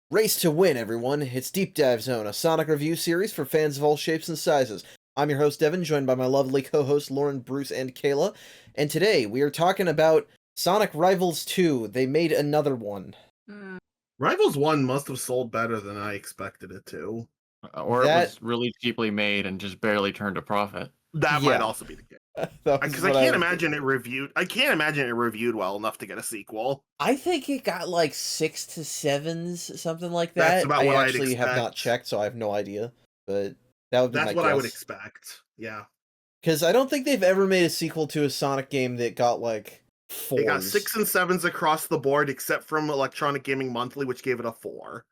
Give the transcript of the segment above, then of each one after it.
Race to Win, everyone! It's Deep Dive Zone, a Sonic review series for fans of all shapes and sizes. I'm your host, Devin, joined by my lovely co-hosts Lauren, Bruce, and Kayla. And today, we are talking about Sonic Rivals 2. They made another one. Rivals 1 must have sold better than I expected it to. Or it was really cheaply made and just barely turned a profit. That might also be the case. Because I can't imagine it reviewed. I can't imagine it reviewed well enough to get a sequel. I think it got like 6 to 7s, something like that. That's about what I I'd actually have expect. not checked, so I have no idea. But that would be That's my what guess. I would expect. Yeah. Because I don't think they've ever made a sequel to a Sonic game that got like 4s. They got 6 and 7s across the board, except from Electronic Gaming Monthly, which gave it a 4.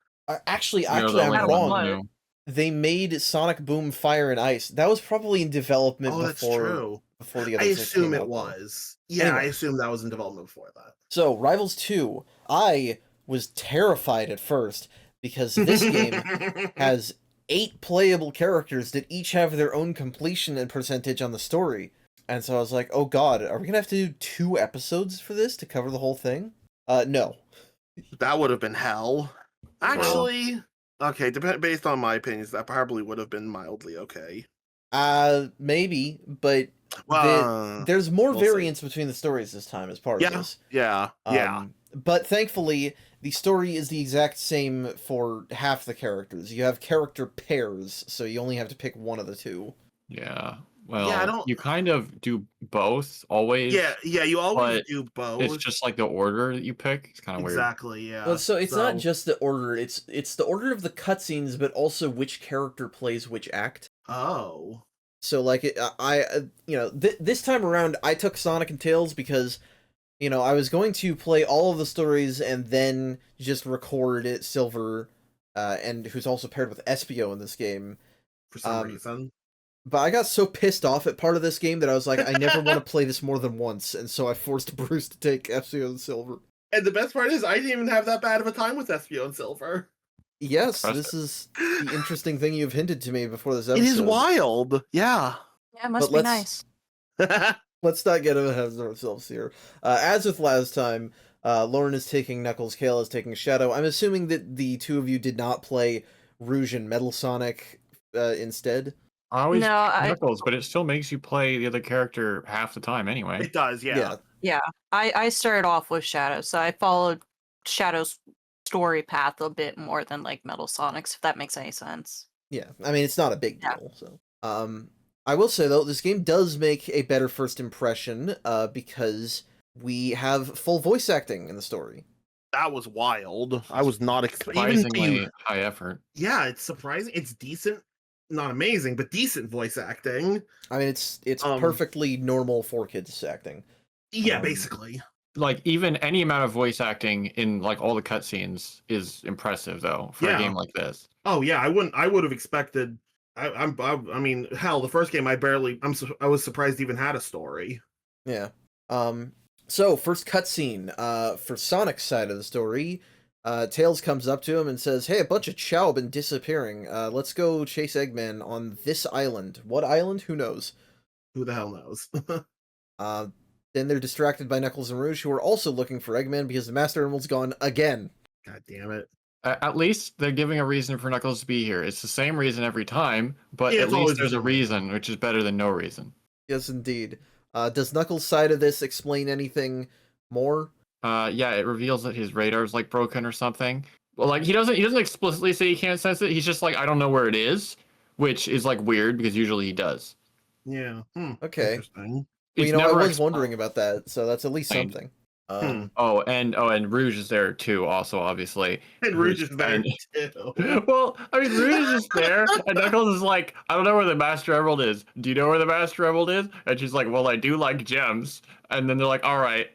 Actually, I'm wrong. They made Sonic Boom Fire and Ice. That was probably in development before. That's true. Before the other. I assume it was. Yeah, anyway. I assume that was in development before that. So, Rivals 2, I was terrified at first because this game has 8 playable characters that each have their own completion and percentage on the story. And so I was like, oh god, are we gonna have to do 2 episodes for this to cover the whole thing? No. That would have been hell. Actually, okay, based on my opinions, that probably would have been mildly okay. Maybe, but there's more variance between the stories this time as part of this. Yeah. But thankfully, the story is the exact same for half the characters. You have character pairs, so you only have to pick one of the two. Yeah. Well, you kind of do both always. Yeah, you always do both. It's just like the order that you pick. It's kind of weird. Exactly, yeah. Well, so it's not just the order, it's the order of the cutscenes, but also which character plays which act. Oh. So, like, this time around, I took Sonic and Tails because, I was going to play all of the stories and then just record it Silver, and who's also paired with Espio in this game. For some reason. But I got so pissed off at part of this game that I was like, I never want to play this more than once, and so I forced Bruce to take Espio and Silver. And the best part is, I didn't even have that bad of a time with Espio and Silver. Yes, this is the interesting thing you've hinted to me before this episode. It is wild, yeah. Yeah, it must be nice. Let's not get ahead of ourselves here. As with last time, Lauren is taking Knuckles, Kayla is taking Shadow. I'm assuming that the two of you did not play Rouge and Metal Sonic instead. I always pick Knuckles, but it still makes you play the other character half the time anyway. It does, yeah. Yeah, I started off with Shadow, so I followed Shadow's story path a bit more than like Metal Sonic's, if that makes any sense. Yeah, I mean, it's not a big deal. So, I will say though, this game does make a better first impression, because we have full voice acting in the story. That was wild. I was not surprisingly high effort. Yeah, it's surprising. It's decent, not amazing, but decent voice acting. I mean, it's perfectly normal for kids acting. Yeah, basically. Like, even any amount of voice acting in like all the cutscenes is impressive though for a game like this. Oh yeah, I would have expected. I mean, hell, the first game I was surprised it even had a story. Yeah. So first cutscene. For Sonic's side of the story, Tails comes up to him and says, "Hey, a bunch of Chow been disappearing. Let's go chase Eggman on this island. What island? Who knows? Who the hell knows?" Then they're distracted by Knuckles and Rouge, who are also looking for Eggman because the Master Emerald's gone again. God damn it. At least they're giving a reason for Knuckles to be here. It's the same reason every time, but at least there's a reason, which is better than no reason. Yes, indeed. Does Knuckles' side of this explain anything more? Yeah, it reveals that his radar's like broken or something. Well, like he doesn't explicitly say he can't sense it. He's just like, I don't know where it is, which is like weird because usually he does. Yeah. Okay. Interesting. Well, I was wondering about that, so that's at least something. And Rouge is there too, also obviously. And Rouge is there too. Well, I mean, Rouge is just there, and Knuckles is like, I don't know where the Master Emerald is. Do you know where the Master Emerald is? And she's like, well, I do like gems. And then they're like, all right,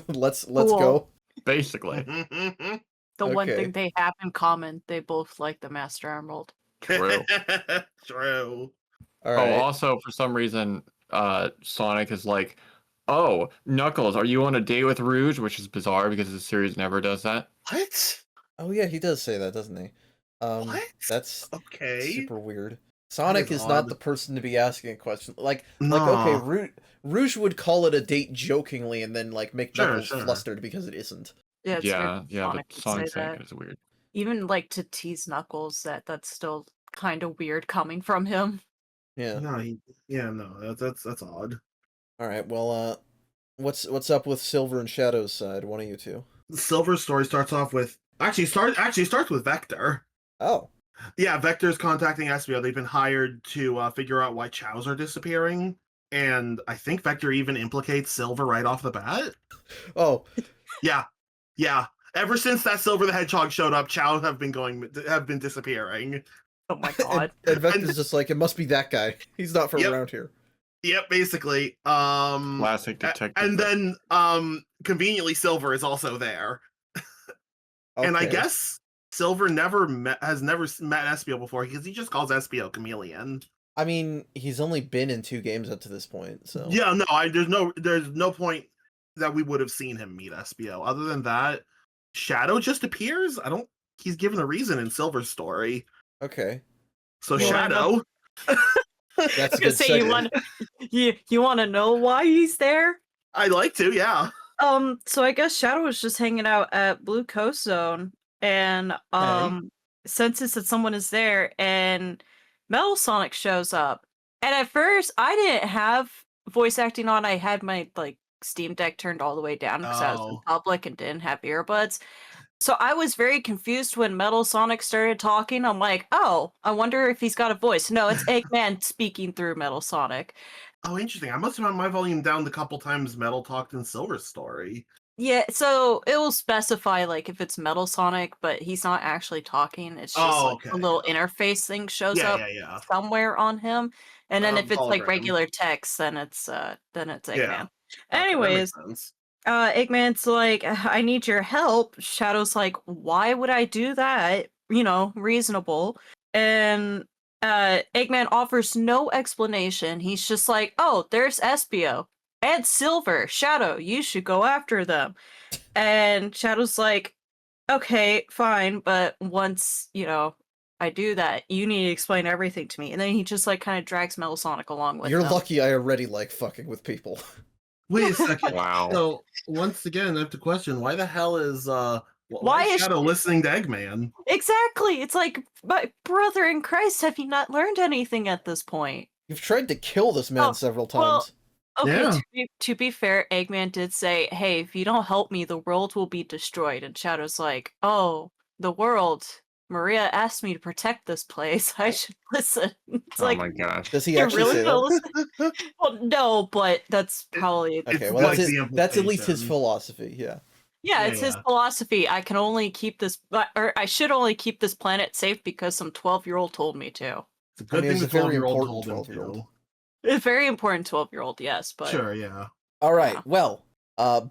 let's go. Basically, the one thing they have in common, they both like the Master Emerald. True. True. All right. Oh, also for some reason, Sonic is like, oh, Knuckles, are you on a date with Rouge? Which is bizarre because the series never does that. What? Oh yeah, he does say that, doesn't he? What? That's okay. Super weird. Sonic is not the person to be asking a question. Okay, Rouge would call it a date jokingly and then like make Knuckles flustered because it isn't. Yeah, but Sonic saying it is weird. even like to tease Knuckles, that's still kind of weird coming from him. Yeah. No, no, that's odd. All right. Well, what's up with Silver and Shadow's side? One of you two. Silver's story starts off with starts with Vector. Oh. Yeah, Vector's contacting SBO. They've been hired to figure out why chows are disappearing, and I think Vector even implicates Silver right off the bat. Oh. Yeah. Ever since that Silver the Hedgehog showed up, chows have been disappearing. Oh my god. And Vector's just like, it must be that guy. He's not from Yep. around here. Yep, basically. Classic detective. And then conveniently Silver is also there. And I Okay. guess Silver has never met SBO before because he just calls SBO Chameleon. I mean, he's only been in 2 games up to this point, so. Yeah, no, there's no point that we would have seen him meet SBO. Other than that, Shadow just appears. He's given a reason in Silver's story. Okay. So Well, Shadow. That's a good Say you want to know why he's there? I'd like to, yeah. So I guess Shadow was just hanging out at Blue Coast Zone and senses that someone is there and Metal Sonic shows up. And at first I didn't have voice acting on. I had my like Steam Deck turned all the way down because I was in public and didn't have earbuds. So I was very confused when Metal Sonic started talking. I'm like, oh, I wonder if he's got a voice. No, it's Eggman speaking through Metal Sonic. Oh, interesting. I must have had my volume down the couple times Metal talked in Silver's story. Yeah, so it will specify like if it's Metal Sonic, but he's not actually talking. It's just like a little interface thing shows up somewhere on him. And then if it's like regular text, then it's Eggman. Yeah. Anyways, Eggman's like, I need your help. Shadow's like, why would I do that? You know, reasonable. And Eggman offers no explanation. He's just like, oh, there's SBO and Silver. Shadow, you should go after them. And Shadow's like, okay, fine, but once, I do that, you need to explain everything to me. And then he just like kind of drags Metal Sonic along with You're him. lucky I already like fucking with people. Wait a second. Wow. So once again, I have to question: why the hell is why is Shadow listening to Eggman? Exactly. It's like, my brother in Christ, have you not learned anything at this point? You've tried to kill this man several times. Well, okay, Yeah. to be fair, Eggman did say, hey, if you don't help me, the world will be destroyed. And Shadow's like, oh, the world. Maria asked me to protect this place. I should listen. It's Oh my gosh. Does he you're actually really say gonna that? listen? Well, no, but that's probably Okay, well like that's, the that's at least his implication. philosophy, yeah. yeah, it's his philosophy. I can only keep this, or I should only keep this planet safe because some 12-year-old told me to. It's a good thing it's the a very 12-year-old important told him 12-year-old. to. A very important 12-year-old, yes, but Sure, yeah. All right, Yeah. well,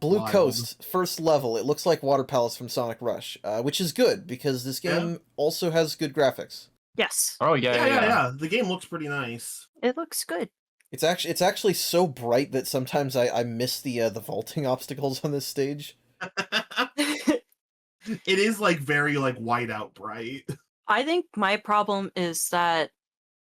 Blue Wild. Coast, first level, it looks like Water Palace from Sonic Rush, which is good, because this game also has good graphics. yes, Oh yeah. Yeah. The game looks pretty nice. it looks good. It's actually so bright that sometimes I miss the vaulting obstacles on this stage. It is like very like white out bright. I think my problem is that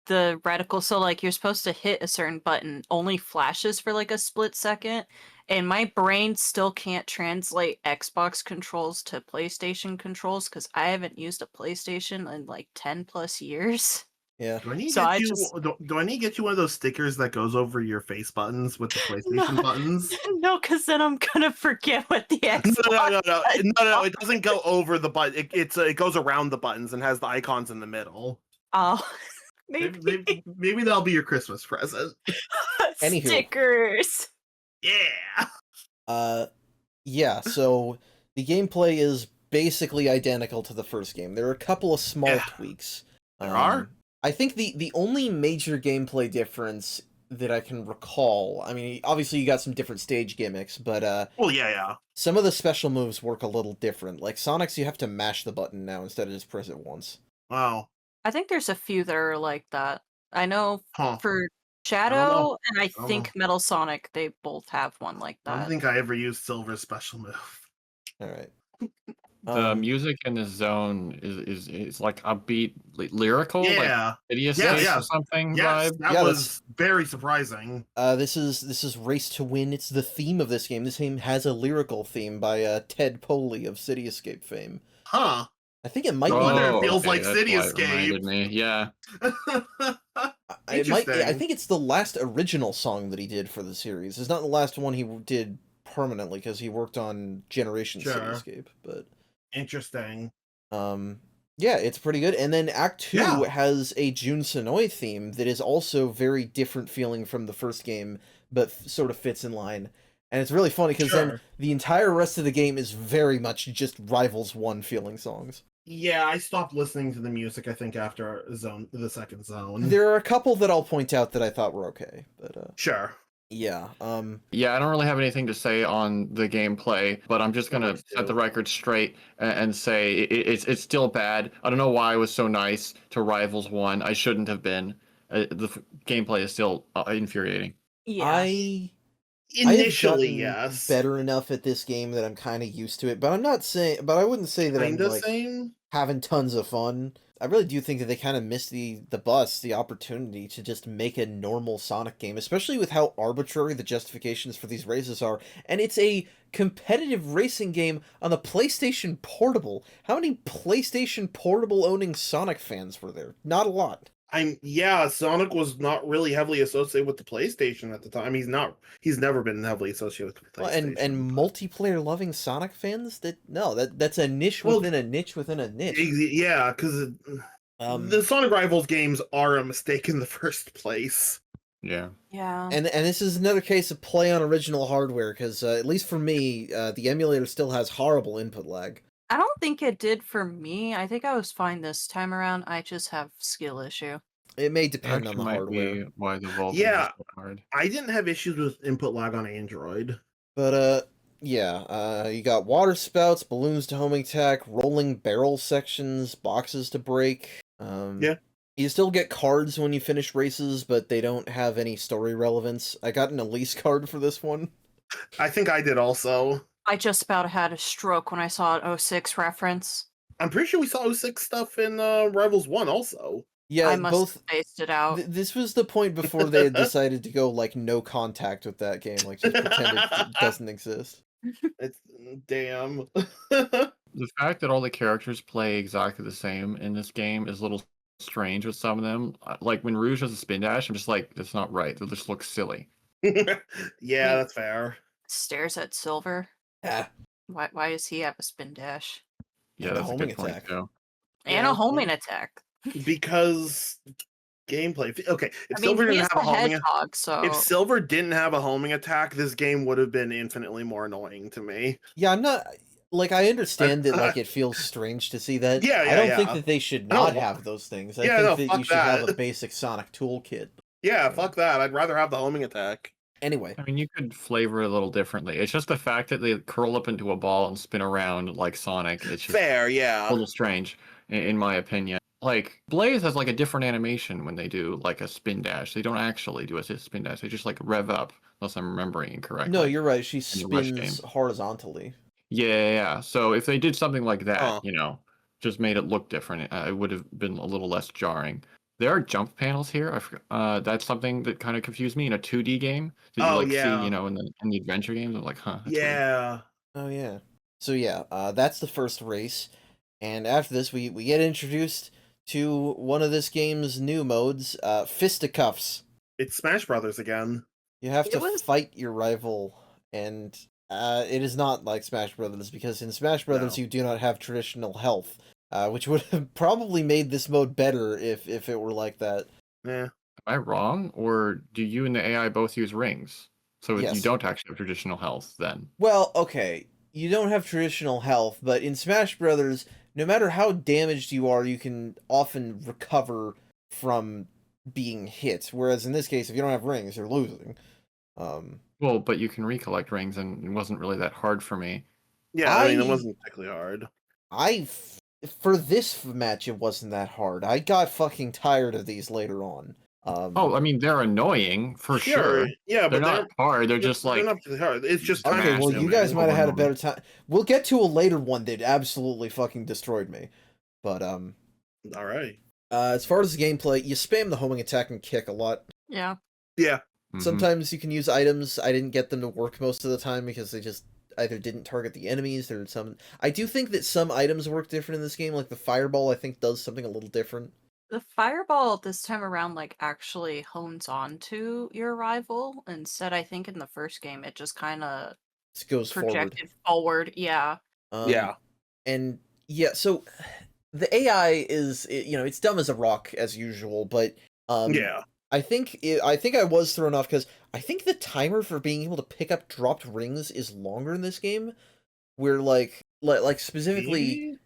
the reticle, so like you're supposed to hit a certain button, only flashes for like a split second, and my brain still can't translate Xbox controls to PlayStation controls because I haven't used a PlayStation in like 10 plus years. Yeah. Do I need to So get I you? just- Do I need to get you one of those stickers that goes over your face buttons with the PlayStation buttons? No, because then I'm gonna forget what the Xbox. No. It doesn't go over the button. It goes around the buttons and has the icons in the middle. Oh, maybe Maybe that'll be your Christmas present. Anywho. stickers. Yeah. Yeah, so the gameplay is basically identical to the first game. There are a couple of small tweaks. There are? I think the only major gameplay difference that I can recall, I mean, obviously you got some different stage gimmicks, but Well, yeah. some of the special moves work a little different. Like Sonic's, you have to mash the button now instead of just press it once. Wow. I think there's a few that are like that. I know Huh. for I Shadow and I don't think Metal Sonic, they both have one like I don't that. think I ever used Silver's special move. All right. The music in this zone is like upbeat, lyrical, like Yeah. video Yeah, space yeah. or something Yes, vibe. that Yeah, was very surprising. This is Race to Win. It's the theme of this game. This game has a lyrical theme by Ted Poley of City Escape fame. Huh. I think it might No be. wonder it feels like that's City why it reminded Escape. me. Yeah. It might. I Interesting. think it's the last original song that he did for the series. It's not the last one he did permanently because he worked on Generation Sure. Cityscape. But Interesting. yeah, it's pretty good. And then Act 2 Yeah. has a Jun Senoi theme that is also very different feeling from the first game, but sort of fits in line. And it's really funny because then Sure. the entire rest of the game is very much just Rivals 1 feeling songs. Yeah, I stopped listening to the music, I think, after the second zone. There are a couple that I'll point out that I thought were okay, but Sure. yeah. Yeah, I don't really have anything to say on the gameplay, but I'm just gonna set the record straight and say it's still bad. I don't know why I was so nice to Rivals 1. I shouldn't have been. Gameplay is still infuriating. Yeah. I Initially, have gotten yes. better enough at this game that I'm kind of used to it, but I wouldn't say that I'm Kinda like same. having tons of fun. I really do think that they kind of missed the opportunity to just make a normal Sonic game, especially with how arbitrary the justifications for these races are. And it's a competitive racing game on the PlayStation Portable. How many PlayStation Portable owning Sonic fans were there? Not a lot. Sonic was not really heavily associated with the PlayStation at the time. He's never been heavily associated with the Well, PlayStation. and multiplayer loving Sonic fans, that's a niche within a niche within a niche. Yeah, because the Sonic Rivals games are a mistake in the first place. Yeah. Yeah. And this is another case of play on original hardware, because at least for me, the emulator still has horrible input lag. I don't think it did for me. I think I was fine this time around. I just have skill issue. It may That depend on actually the might hardware. be why the voltage Yeah. is so hard. I didn't have issues with input lag on Android. But yeah, you got water spouts, balloons to homing attack, rolling barrel sections, boxes to break. Yeah. You still get cards when you finish races, but they don't have any story relevance. I got an Elise card for this one. I think I did also. I just about had a stroke when I saw an 06 reference. I'm pretty sure we saw 06 stuff in Rivals 1 also. Yeah, I must both. have spaced it out. This was the point before they had decided to go like no contact with that game, like just pretend it doesn't exist. It's damn. The fact that all the characters play exactly the same in this game is a little strange with some of them. Like when Rouge has a spin dash, I'm just like, that's not right. That just looks silly. Yeah, that's fair. Stares at Silver. Ah, Why does he have a spin dash? Yeah, And a that's a homing good point attack. too. And Yeah. a homing attack. Because gameplay. Okay, if I mean, Silver he didn't is have the a homing hedgehog, so if Silver didn't have a homing attack, this game would have been infinitely more annoying to me. yeah, I'm not like I understand that like it feels strange to see that. Yeah, I don't think yeah. that they should I don't not wa- have those things. I Yeah, think no, that fuck you should have a that. basic Sonic toolkit. Yeah, fuck that. I'd rather have the homing attack. Anyway, I mean, you could flavor it a little differently. It's just the fact that they curl up into a ball and spin around like Sonic. It's just Fair, a yeah. little strange, in my opinion. Like, Blaze has like a different animation when they do like a spin dash. They don't actually do a spin dash. They just like rev up, unless I'm remembering incorrectly. no, you're right. She the Rush spins game. horizontally. Yeah. So if they did something like that, Huh. just made it look different, it would have been a little less jarring. There are jump panels here. That's something that kind of confused me in a 2D game that you Oh, like yeah. see, in the adventure games. I'm like, huh. That's weird. Yeah. Oh yeah. So yeah, that's the first race, and after this, we get introduced to one of this game's new modes, Fisticuffs. It's Smash Brothers again. You have to It was- fight your rival, and it is not like Smash Brothers, because in Smash Brothers No. you do not have traditional health, which would have probably made this mode better if it were like that. Yeah. Am I wrong, or do you and the AI both use rings? So Yes. you don't actually have traditional health then? Well, okay, you don't have traditional health, but in Smash Brothers, no matter how damaged you are, you can often recover from being hit. Whereas in this case, if you don't have rings, you're losing. Well, but you can recollect rings, and it wasn't really that hard for me. Yeah, I mean, it I- wasn't particularly hard. For this match, it wasn't that hard. I got fucking tired of these later on. Oh, I mean, they're annoying for sure. Yeah, They're but not hard. They're just like, they're not particularly hard. It's just Okay, okay, time well, you consuming guys might have had a over and better time. We'll get to a later one that absolutely fucking destroyed me. But, All right. as far as the gameplay, you spam the homing attack and kick a lot. yeah. Yeah. mhm. Sometimes you can use items. I didn't get them to work most of the time because they just either didn't target the enemies, or some... I do think that some items work different in this game, like the fireball I think does something a little different. The fireball this time around, like, actually hones on to your rival. Instead, I think in the first game, it just kind of It goes projected forward. Yeah. Yeah. And yeah, so the AI is, it's dumb as a rock as usual, but Yeah. I think I was thrown off because I think the timer for being able to pick up dropped rings is longer in this game, where like specifically Maybe?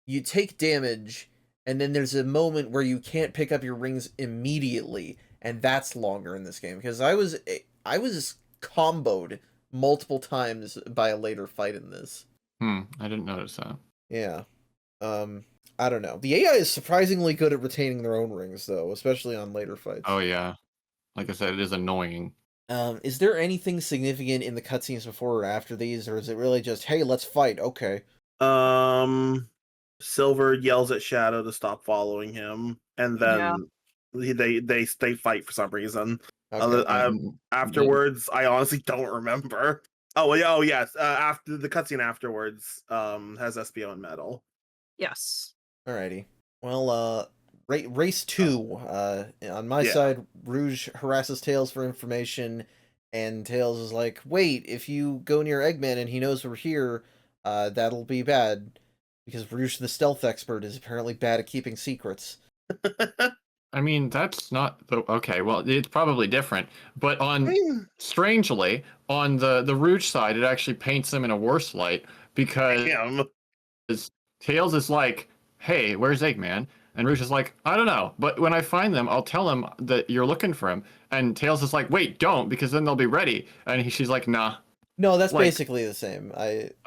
you take damage and then there's a moment where you can't pick up your rings immediately, and that's longer in this game because I was comboed multiple times by a later fight in this. I didn't notice that. Yeah. I don't know. The AI is surprisingly good at retaining their own rings, though, especially on later fights. Oh yeah, like I said, it is annoying. Is there anything significant in the cutscenes before or after these, or is it really just, hey, let's fight? Okay. Silver yells at Shadow to stop following him, and then they fight for some reason. Okay. Afterwards, I honestly don't remember. Oh yes. After the cutscene afterwards, has SBO and Metal. Yes. Alrighty. Well, race 2. On my side, Rouge harasses Tails for information, and Tails is like, wait, if you go near Eggman and he knows we're here, that'll be bad. Because Rouge the stealth expert is apparently bad at keeping secrets. I mean, that's not the okay. Well, it's probably different, but strangely on the Rouge side, it actually paints them in a worse light because Tails is like, "Hey, where's Eggman?" And Rouge is like, "I don't know, but when I find them, I'll tell him that you're looking for him." And Tails is like, "Wait, don't, because then they'll be ready." And she's like, "Nah." No, that's basically the same.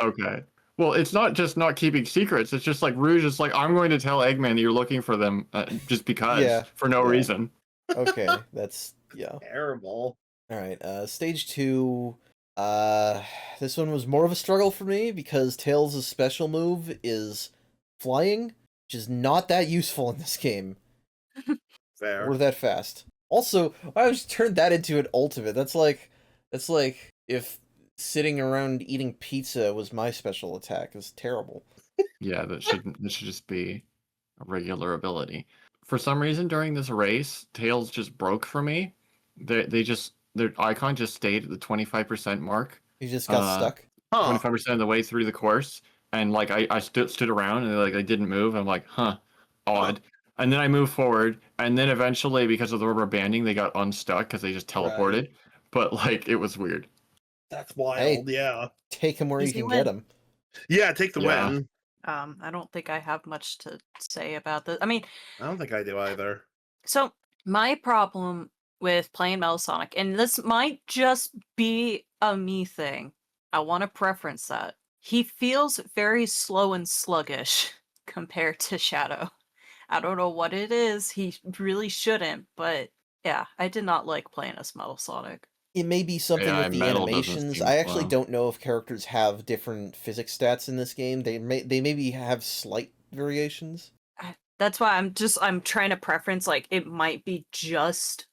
Okay. Well, it's not just not keeping secrets. It's just like Rouge is like, I'm going to tell Eggman that you're looking for them just because, for no reason. Okay, that's, terrible. Alright, stage 2. This one was more of a struggle for me because Tails' special move is flying, which is not that useful in this game. Fair. Or that fast. Also, why would you turn that into an ultimate? That's like if sitting around eating pizza was my special attack. It's terrible. Yeah, this should just be a regular ability. For some reason during this race, Tails just broke for me. Their icon just stayed at the 25% mark. You just got stuck. 25% of the way through the course, and like I stood around and like I didn't move. I'm like, odd. And then I moved forward, and then eventually because of the rubber banding, they got unstuck because they just teleported. Right. But like it was weird. That's wild. Hey, yeah. Take him where you can get him. Yeah, take the win. I don't think I have much to say about this. I mean, I don't think I do either. So my problem with playing Metal Sonic, and this might just be a me thing, I want to preference that. He feels very slow and sluggish compared to Shadow. I don't know what it is. He really shouldn't, but yeah, I did not like playing as Metal Sonic. It may be something with the animations. I actually don't know if characters have different physics stats in this game. They maybe have slight variations. That's why I'm trying to preference, like, it might be just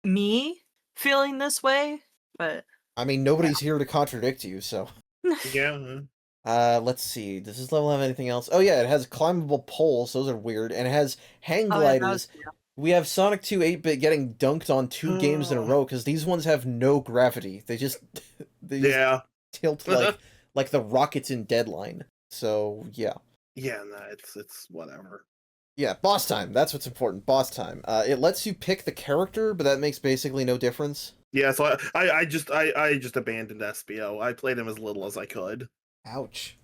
me feeling this way, but I mean, nobody's here to contradict you, so. Yeah. Let's see. Does this level have anything else? Oh yeah, it has climbable poles. Those are weird, and it has hang gliders. We have Sonic 2 8-bit getting dunked on 2 games in a row because these ones have no gravity. They just tilt like the rockets in Deadline. So yeah. Yeah, no, it's whatever. Yeah, boss time. That's what's important. Boss time. It lets you pick the character, but that makes basically no difference. Yeah, so I just abandoned SBO. I played him as little as I could. Ouch.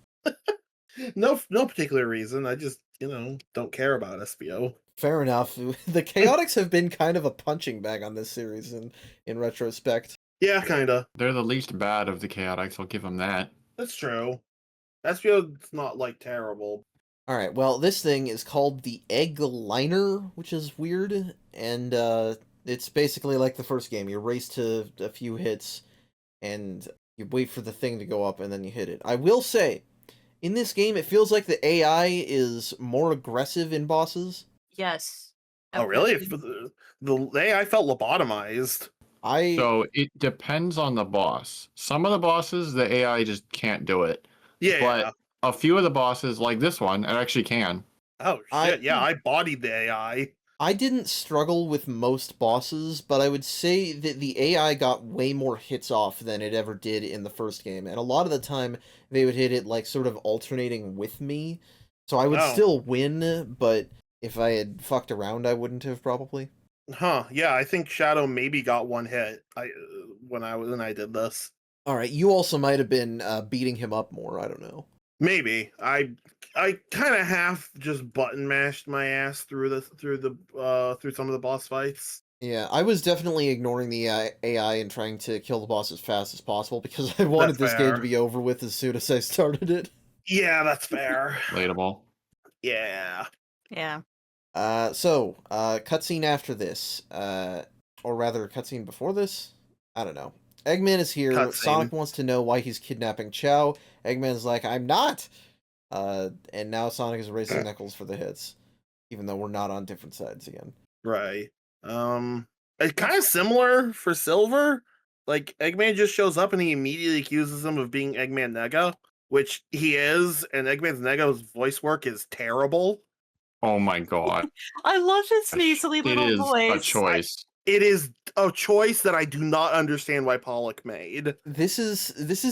No particular reason. I just, don't care about SBO. Fair enough. The Chaotix have been kind of a punching bag on this series in retrospect. Yeah, kinda. They're the least bad of the Chaotix, I'll give them that. That's true. SBO's not, terrible. Alright, well, this thing is called the Egg Liner, which is weird, and it's basically like the first game. You race to a few hits, and you wait for the thing to go up, and then you hit it. I will say, in this game, it feels like the AI is more aggressive in bosses. Yes. Oh, really? The AI felt lobotomized. So it depends on the boss. Some of the bosses, the AI just can't do it. Yeah. But a few of the bosses, like this one, it actually can. Oh shit! Yeah, I bodied the AI. I didn't struggle with most bosses, but I would say that the AI got way more hits off than it ever did in the first game, and a lot of the time they would hit it like sort of alternating with me, so I would Oh. still win, but if I had fucked around, I wouldn't have probably. Huh? Yeah, I think Shadow maybe got one hit. When I did this. All right, you also might have been beating him up more. I don't know. Maybe I kind of half just button mashed my ass through some of the boss fights. Yeah, I was definitely ignoring the AI and trying to kill the boss as fast as possible because I wanted this game to fair. be over with as soon as I started it. Yeah, that's fair. Relatable. Yeah. Yeah. Cutscene after this, or rather, cutscene before this? I don't know. Eggman is here. Cutscene. Sonic wants to know why he's kidnapping Chow. Eggman's like, I'm not! And now Sonic is racing Knuckles for the hits, even though we're not on different sides again. Right. It's kind of similar for Silver. Like, Eggman just shows up and he immediately accuses him of being Eggman Nega, which he is, and Eggman's Nega's voice work is terrible. Oh my god. I love his sneezily little It is voice. a choice. It is a choice that I do not understand why Pollock made. This is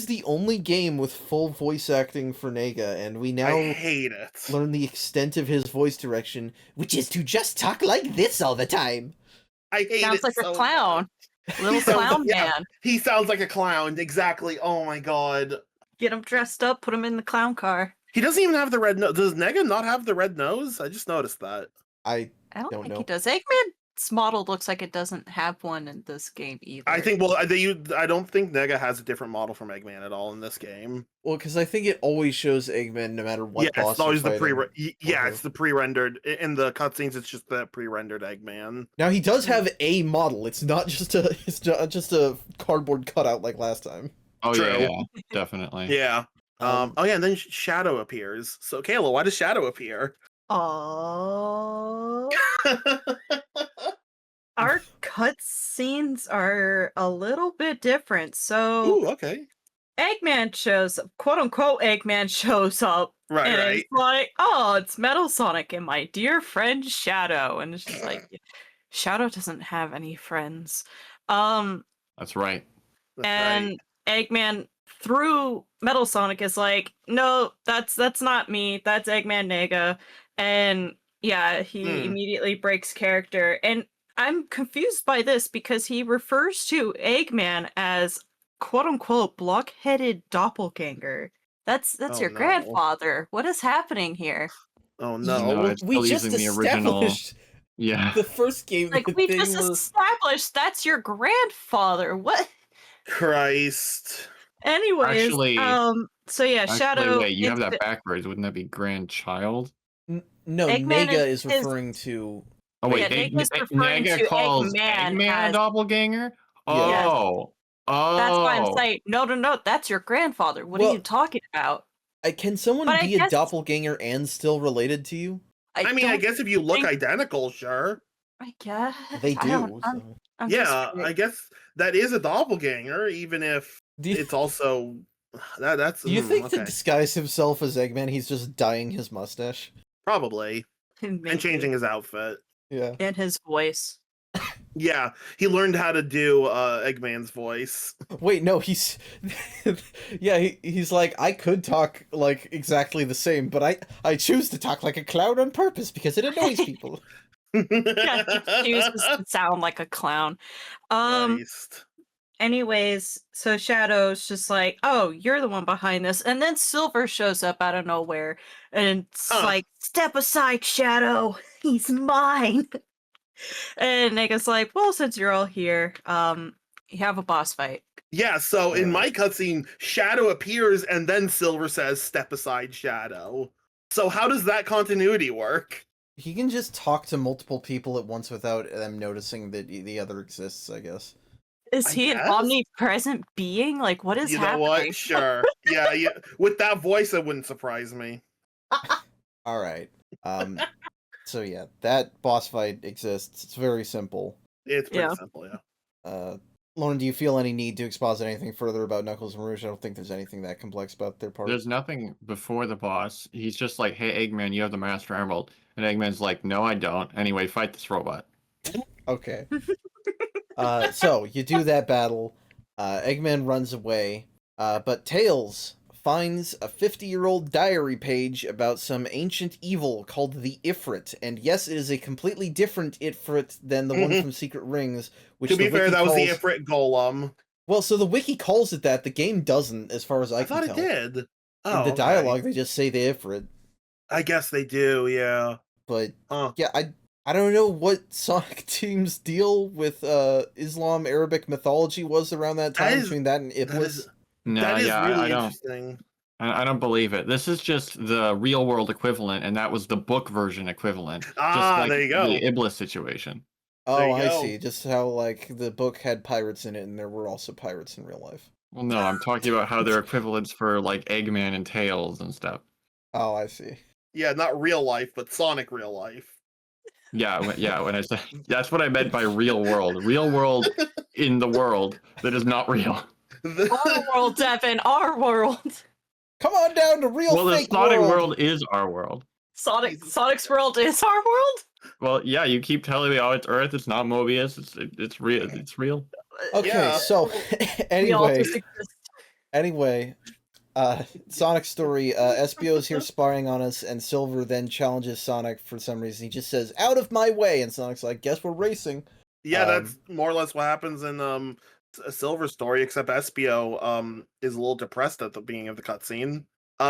the only game with full voice acting for Nega, and we now I hate it. learn the extent of his voice direction, which is to just talk like this all the time. I hate Sounds it like so a clown. Little sounds clown like- yeah. man. He sounds like a clown. Exactly. Oh my god. Get him dressed up, put him in the clown car. He doesn't even have the red nose. Does Nega not have the red nose? I just noticed that. I I don't Don't think know. he does. Eggman's model looks like it doesn't have one in this game either. I think. Well, I don't think Nega has a different model from Eggman at all in this game. well, because I think it always shows Eggman no matter what Yeah, boss it's always you're the fighting. Yeah, Okay. it's the pre-rendered. In the cutscenes, it's just the pre-rendered Eggman. Now he does have a model. It's not just a cardboard cutout like last time. Oh True. yeah, definitely. Yeah. Oh yeah, and then Shadow appears. So Kayla, why does Shadow appear? Oh. Our cutscenes are a little bit different. So Ooh, okay. Eggman shows up, quote unquote Eggman shows up. Right, and right. it's like, oh, it's Metal Sonic and my dear friend Shadow. And it's just like Shadow doesn't have any friends. That's right. That's And Eggman through Metal Sonic is like, no, that's not me. That's Eggman Nega. And yeah, he immediately breaks character. And I'm confused by this because he refers to Eggman as quote unquote block-headed doppelganger. That's Oh, your no. grandfather. What is happening here? Oh No, no. it's still using the original. the first game. Like that we they just were- established that's your grandfather. What? Christ. Anyways, Actually- so yeah, Shadow. Actually, wait, you have is- that backwards. Wouldn't that be grandchild? No, Eggman Nega is- is referring to. Oh wait, Yeah, Nega's referring Nega to calls Eggman Eggman as- a doppelganger? Yes. Oh. Oh. That's why I'm saying no. That's your grandfather. What are Well- you talking about? Can someone But I be a guess- doppelganger and still related to you? I mean, I don't guess if you look think- identical, sure. I guess They I don't- do. I'm- So. I'm just Yeah, curious. I guess that is a doppelganger, even if Do you, it's also that's. do you think okay. to disguise himself as Eggman, he's just dyeing his mustache? Probably Maybe. and changing his outfit? Yeah. and his voice. Yeah, he learned how to do Eggman's voice. Wait, no, he's. Yeah, he's like, I could talk like exactly the same, but I choose to talk like a clown on purpose because it annoys people. Yeah, he chooses to sound like a clown. Christ. Anyways, so Shadow's just like, oh, you're the one behind this. And then Silver shows up out of nowhere and it's Huh. like, step aside, Shadow. He's mine. And Nega's like, well, since you're all here, you have a boss fight. Yeah, so in my cutscene, Shadow appears and then Silver says, "Step aside, Shadow." So how does that continuity work? He can just talk to multiple people at once without them noticing that the other exists, I guess. Is I he an guess? omnipresent being? Like, what is You know happening? what? Sure. Yeah, yeah. With that voice, it wouldn't surprise me. All right. So yeah, that boss fight exists. It's very simple. It's pretty Yeah. simple, yeah. Lauren, do you feel any need to exposit anything further about Knuckles and Rouge? I don't think there's anything that complex about their part. There's nothing before the boss. He's just like, hey, Eggman, you have the Master Emerald. And Eggman's like, no, I don't. Anyway, fight this robot. Okay. So you do that battle. Eggman runs away. But Tails finds a 50-year-old diary page about some ancient evil called the Ifrit. And yes, it is a completely different Ifrit than the one from Secret Rings. Which To be the fair, wiki that was the calls- Ifrit Golem. Well, so the wiki calls it that. The game doesn't, as far as I I can thought tell. it did. In Oh, the okay. dialogue, they just say the Ifrit. I guess they do, yeah. But Huh. yeah, I don't know what Sonic Team's deal with Islam Arabic mythology was around that time, between that and Iblis. No, That is yeah, really I don't. interesting. I don't believe it. This is just the real world equivalent, and that was the book version equivalent. Just like There you go. the Iblis situation. There Oh, you I go. see. Just how like the book had pirates in it, and there were also pirates in real life. Well, no, I'm talking about how they're equivalents for like Eggman and Tails and stuff. Oh, I see. Yeah, not real life, but Sonic real life. Yeah, when I said that's what I meant by real world in the world that is not real. Our world, Devin, our world. Come on down to real Well, the fake Sonic world. world is our world. Sonic's world is our world? Well, yeah, you keep telling me, oh, it's Earth, it's not Mobius, it's real, it's real. Okay, Yeah. so We all anyway, just exist. anyway, Sonic story. Espio's here spying on us, and Silver then challenges Sonic for some reason. He just says, "Out of my way!" And Sonic's like, "Guess we're racing." Yeah, that's more or less what happens in a Silver story, except Espio is a little depressed at the beginning of the cutscene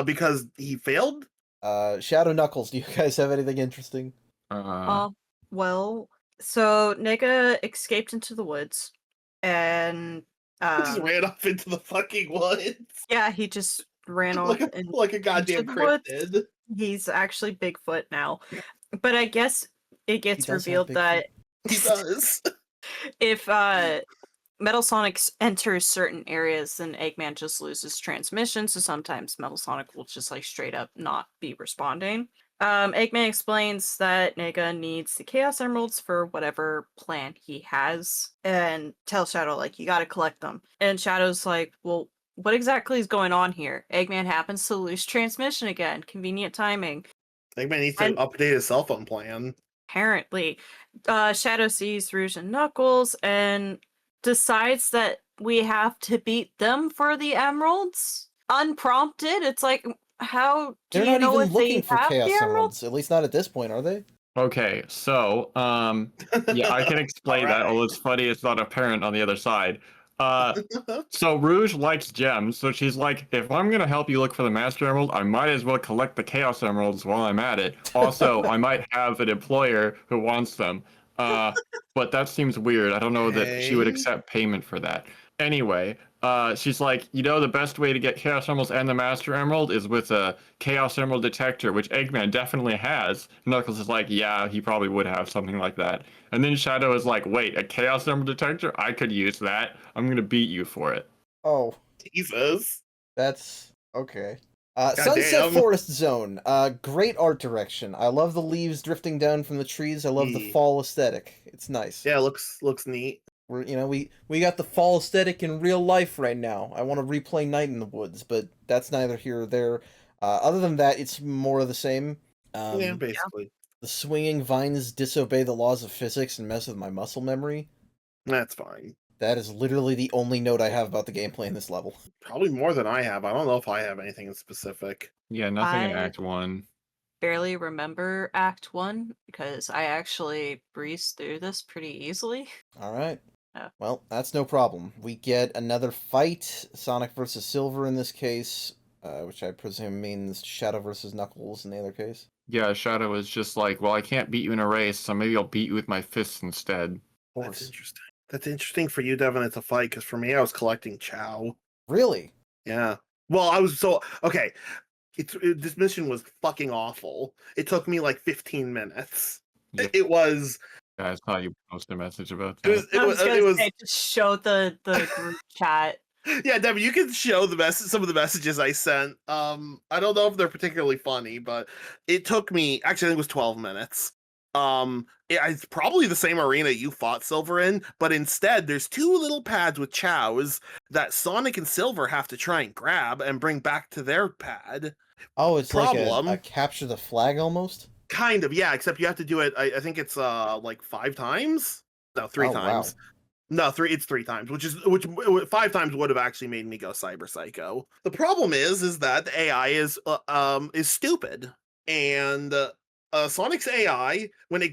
because he failed. Shadow Knuckles. Do you guys have anything interesting? Well, so Nega escaped into the woods, and He just ran off into the fucking woods yeah, he just ran off like and a goddamn the woods. cryptid. he's actually Bigfoot now. But I guess it He gets does have revealed big that He does. if Metal Sonic enters certain areas, then Eggman just loses transmission, so sometimes Metal Sonic will just like straight up not be responding. Eggman explains that Nega needs the Chaos Emeralds for whatever plan he has, and tells Shadow, like, you gotta collect them. And Shadow's like, well, what exactly is going on here? Eggman happens to lose transmission again. Convenient timing. Eggman needs to update his cell phone plan. Apparently. Shadow sees Rouge and Knuckles and decides that we have to beat them for the emeralds. Unprompted. It's like, how do They're you not know even if they looking for have Chaos the emeralds? Emeralds. At least not at this point, are they? Okay, so yeah, I can explain that. Although it's funny, it's not apparent on the other side. So Rouge likes gems, so she's like, if I'm gonna help you look for the Master Emerald, I might as well collect the Chaos Emeralds while I'm at it. Also, I might have an employer who wants them. But that seems weird. I don't know that she would Okay. accept payment for that. Anyway, she's like, you know, the best way to get Chaos Emeralds and the Master Emerald is with a Chaos Emerald detector, which Eggman definitely has. Knuckles is like, yeah, he probably would have something like that. And then Shadow is like, wait, a Chaos Emerald detector? I could use that. I'm gonna beat you for it. Oh, Jesus. that's okay. Sunset Goddamn. Forest Zone. Great art direction. I love the leaves drifting down from the trees. I love the Yeah. fall aesthetic. It's nice. Yeah, looks neat. We got the fall aesthetic in real life right now. I want to replay Night in the Woods, but that's neither here or there. Other than that, it's more of the same. Yeah, basically. The swinging vines disobey the laws of physics and mess with my muscle memory. That's fine. That is literally the only note I have about the gameplay in this level. Probably more than I have. I don't know if I have anything in specific. Yeah, nothing in I- Act 1. Barely remember Act 1 because I actually breezed through this pretty easily. All right. Yeah. Well, that's no problem. We get another fight, Sonic versus Silver in this case, which I presume means Shadow versus Knuckles in the other case. Yeah, Shadow is just like, well, I can't beat you in a race, so maybe I'll beat you with my fists instead. Of That's course. interesting. That's interesting for you, Devin. It's a fight because for me, I was collecting Chow. Really? Yeah. Well, I was so okay. This mission was fucking awful. It took me like 15 minutes. Yep. It was. Yeah, I saw you post a message about It was. that. It I was. was gonna It was. say, just show the group chat. Yeah, Devin, you can show some of the messages I sent. I don't know if they're particularly funny, but it took me. Actually, I think it was 12 minutes. It's probably the same arena you fought Silver in, but instead there's two little pads with chows that Sonic and Silver have to try and grab and bring back to their pad. Oh, it's like a Problem. capture the flag almost? Kind of, yeah, except you have to do it, I think it's like 5 times? No, 3 Oh, wow. times. No, it's 3 times, which 5 times would have actually made me go cyber psycho. The problem is that the AI is stupid. And Sonic's AI, when he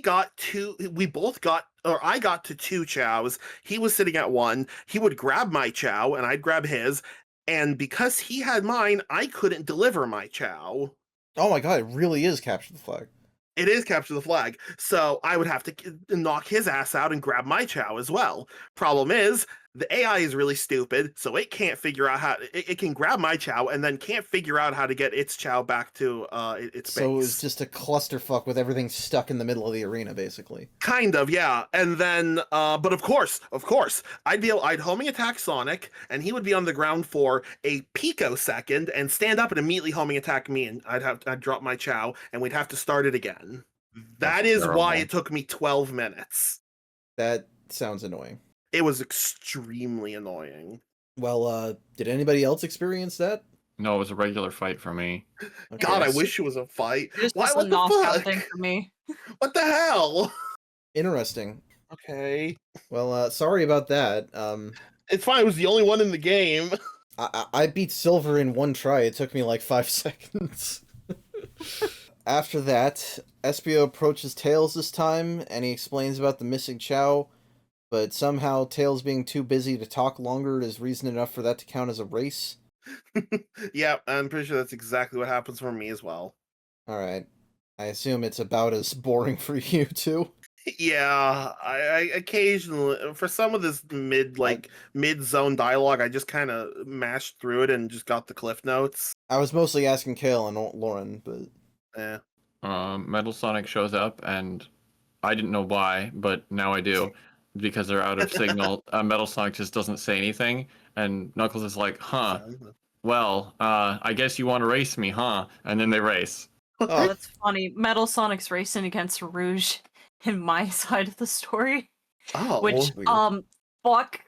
got two, we both got, or I got to 2 chows. He was sitting at 1. He would grab my chow and I'd grab his. And because he had mine, I couldn't deliver my chow. Oh my god, it really is capture the flag. It is capture the flag. So I would have to knock his ass out and grab my chow as well. Problem is, the AI is really stupid, so it can't figure out how it can grab my chow and then can't figure out how to get its chow back to its base. So it's just a clusterfuck with everything stuck in the middle of the arena, basically. Kind of, yeah. And then, but of course, I'd homing attack Sonic, and he would be on the ground for a picosecond and stand up and immediately homing attack me, and I'd drop my chow, and we'd have to start it again. That is why it took me 12 minutes. That sounds annoying. It was extremely annoying. Well, did anybody else experience that? No, it was a regular fight for me. Okay. God, I wish it was a fight. This Why? was a What the knockout fuck? thing for me. What the hell? Interesting. Okay. Well, sorry about that. It's fine. It was the only one in the game. I beat Silver in 1 try. It took me like 5 seconds. After that, Espio approaches Tails this time, and he explains about the missing Chow, but somehow Tails being too busy to talk longer is reason enough for that to count as a race. Yeah, I'm pretty sure that's exactly what happens for me as well. Alright. I assume it's about as boring for you, too? Yeah, I occasionally, for some of this mid-zone dialogue, I just kind of mashed through it and just got the cliff notes. I was mostly asking Kale and Lauren, but... Yeah. Metal Sonic shows up, and I didn't know why, but now I do, because they're out of signal. Metal Sonic just doesn't say anything, and Knuckles is like, huh, well, I guess you want to race me, huh? And then they race. Oh, That's funny. Metal Sonic's racing against Rouge in my side of the story. Oh, Which, weird. fuck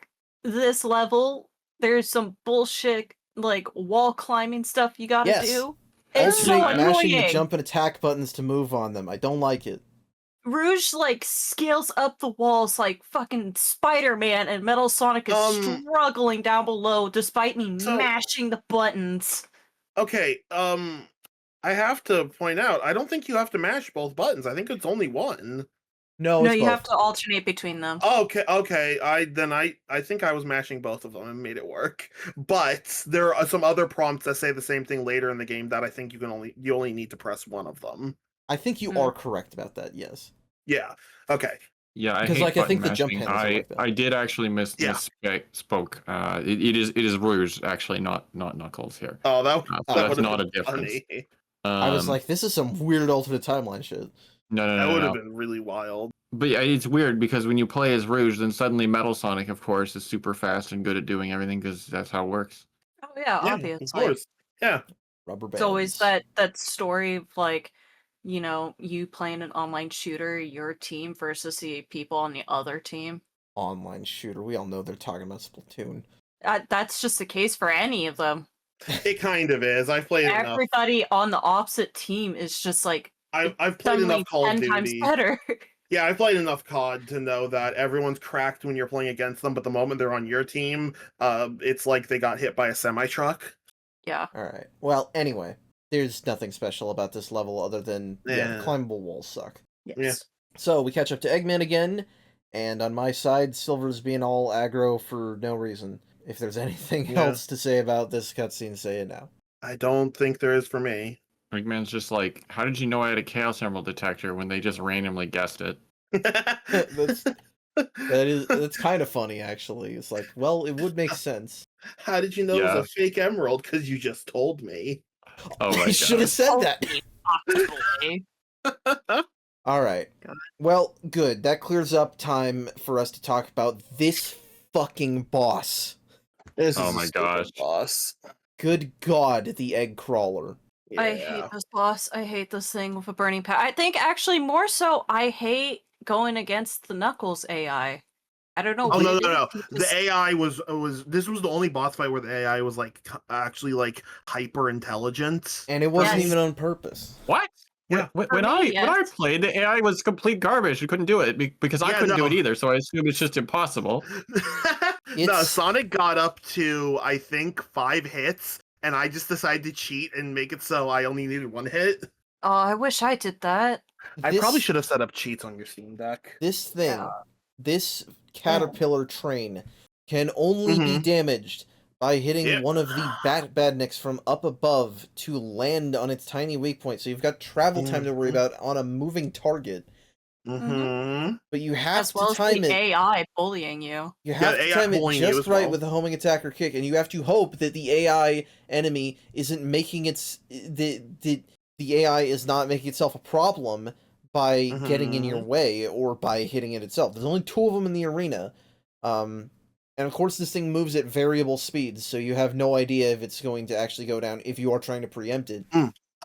this level. There's some bullshit, like, wall climbing stuff you gotta Yes. do. It's so alternate mashing the annoying. jump and attack buttons to move on them. I don't like it. Rouge, like, scales up the walls like fucking Spider-Man, and Metal Sonic is struggling down below despite me mashing the buttons. Okay, I have to point out, I don't think you have to mash both buttons. I think it's only one. No, No, it's you both. have to alternate between them. Okay. I think I was mashing both of them and made it work. But there are some other prompts that say the same thing later in the game that I think you only need to press one of them. I think you are correct about that, yes. Yeah. Okay. Yeah, I Because, hate like, I think the jump button handles are mashing. like that. I did actually Yeah. misspoke. It is Rouge, actually, not Knuckles here. Oh, So that's would've not a been difference. funny. I was like, this is some weird alternate timeline shit. No. That would have been really wild. But yeah, it's weird because when you play as Rouge, then suddenly Metal Sonic, of course, is super fast and good at doing everything because that's how it works. Oh yeah, Yeah, obviously. of course. Yeah. Rubber bands. It's always that story of, like, you know, you playing an online shooter, your team versus the people on the other team. Online shooter. We all know they're talking about Splatoon. That's just the case for any of them. It kind of is. I've played enough. Everybody on the opposite team is just like I've played suddenly enough Call of 10 times Duty. better. Yeah, I've played enough COD to know that everyone's cracked when you're playing against them, but the moment they're on your team, it's like they got hit by a semi-truck. Yeah. Alright. Well, anyway. There's nothing special about this level other than, Yeah. climbable walls suck. Yes. Yeah. So, we catch up to Eggman again, and on my side, Silver's being all aggro for no reason. If there's anything Yeah. else to say about this cutscene, say it now. I don't think there is for me. Eggman's just like, how did you know I had a Chaos Emerald detector when they just randomly guessed it? That's kind of funny, actually. It's like, well, it would make sense. How did you know it was a fake emerald? Because you just told me. Oh my I should have said that. Possibly. Alright. God. Well, good. That clears up time for us to talk about this fucking boss. This Oh is my a stupid gosh. boss. Good God, the egg crawler. I hate this boss. I hate this thing with a burning power. I think actually more so I hate going against the Knuckles AI. I don't know Oh what no it no is. no! He The just- AI was this was the only boss fight where the AI was like actually like hyper intelligent. And it wasn't Yes. even on purpose. What? Yeah. When, For when me, I when I yes. played, the AI was complete garbage. It couldn't do it because I Yeah, couldn't do it no. either. So I assume it's just impossible. No, It's- Sonic got up to I think 5 hits, and I just decided to cheat and make it so I only needed 1 hit. Oh, I wish I did that. I probably This- should have set up cheats on your Steam Deck. This thing, Yeah. this caterpillar train, can only be Mhm. damaged by hitting Yep. one of the badniks from up above to land on its tiny weak point. So you've got travel time to worry Mhm. about on a moving target, Mm-hmm. but you have As well to as time the it. AI bullying you. You have to AI time it bullying you just as right well. with the homing attack or kick, and you have to hope that the AI enemy isn't making the AI is not making itself a problem by getting in your Mhm. way or by hitting it itself. There's only 2 of them in the arena, and of course this thing moves at variable speeds, so you have no idea if it's going to actually go down if you are trying to preempt it.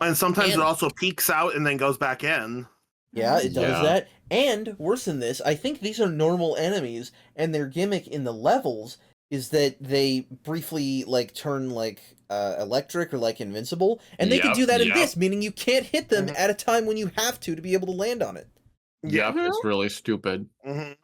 And sometimes And- it also peeks out and then goes back in. Yeah, it does Yeah. that. And worse than this, I think these are normal enemies, and their gimmick in the levels is that they briefly like turn like electric or like invincible, and they can Yep, do that in yep. this, meaning you can't hit them Mhm. at a time when you have to be able to land on it. Yep, it's really stupid. Mhm.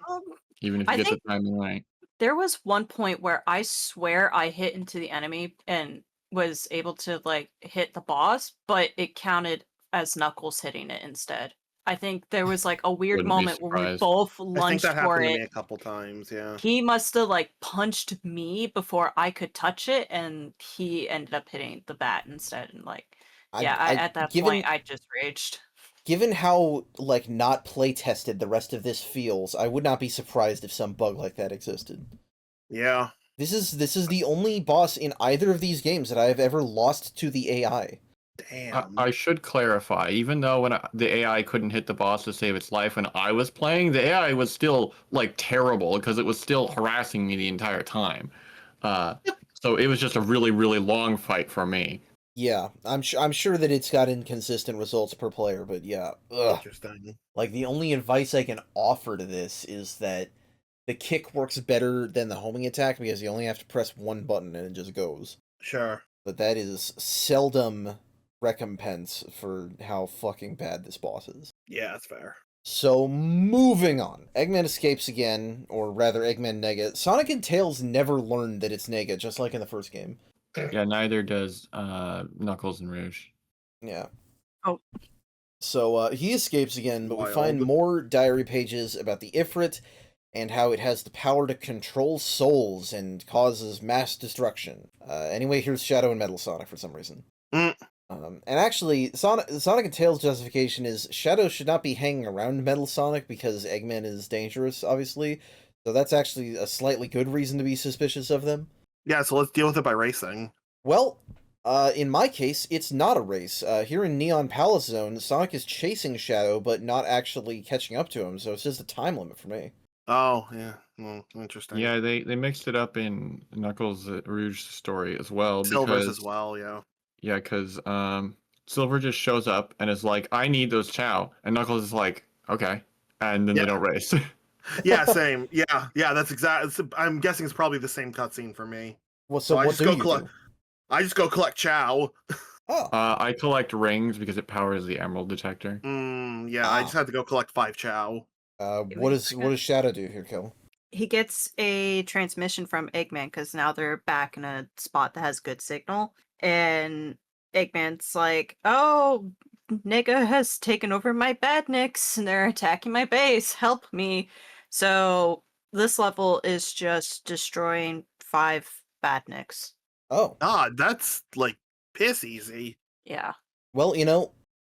Even if you I get think the timing right. there was one point where I swear I hit into the enemy and was able to like hit the boss, but it counted as Knuckles hitting it instead. I think there was like a weird Wouldn't be moment where we surprised. both I think lunged that for happened to me it. a couple times, yeah. He must have like punched me before I could touch it, and he ended up hitting the bat instead. And like, yeah, at that point, I just raged. Given how like not play tested the rest of this feels, I would not be surprised if some bug like that existed. Yeah. This is the only boss in either of these games that I have ever lost to the AI. Damn. I should clarify, even though the AI couldn't hit the boss to save its life when I was playing, the AI was still like terrible because it was still harassing me the entire time. So it was just a really, really long fight for me. Yeah, I'm sure that it's got inconsistent results per player, but yeah, ugh. Interesting. Like the only advice I can offer to this is that the kick works better than the homing attack because you only have to press one button and it just goes. Sure. But that is seldom recompense for how fucking bad this boss is. Yeah, that's fair. So moving on. Eggman escapes again, or rather Eggman Nega. Sonic and Tails never learned that it's Nega, just like in the first game. Yeah, neither does Knuckles and Rouge. Yeah. Oh. So he escapes again, but we find Wild. more diary pages about the Ifrit and how it has the power to control souls and causes mass destruction. Anyway, here's Shadow and Metal Sonic for some reason. Mm. And actually, Sonic and Tails' justification is Shadow should not be hanging around Metal Sonic because Eggman is dangerous, obviously. So that's actually a slightly good reason to be suspicious of them. Yeah, so let's deal with it by racing. Well, in my case, it's not a race. Here in Neon Palace Zone, Sonic is chasing Shadow, but not actually catching up to him, so it's just a time limit for me. Oh, yeah. Well, interesting. Yeah, they mixed it up in Knuckles Rouge story as well. Silver's because, as well, yeah. Yeah, because Silver just shows up and is like, "I need those Chow," and Knuckles is like, "Okay," and then Yeah. they don't race. Yeah, same. Yeah, that's exactly. I'm guessing it's probably the same cutscene for me. Well, so I what just do go you collect. do? I just go collect Chow. Oh, I collect rings because it powers the Emerald detector. Yeah, I just had to go collect 5 Chow. what does Shadow do here, Kill? He gets a transmission from Eggman because now they're back in a spot that has good signal. And Eggman's like, "Oh, Nigga has taken over my badniks and they're attacking my base. Help me." So this level is just destroying 5 badniks. Oh, That's like piss easy. Yeah. well,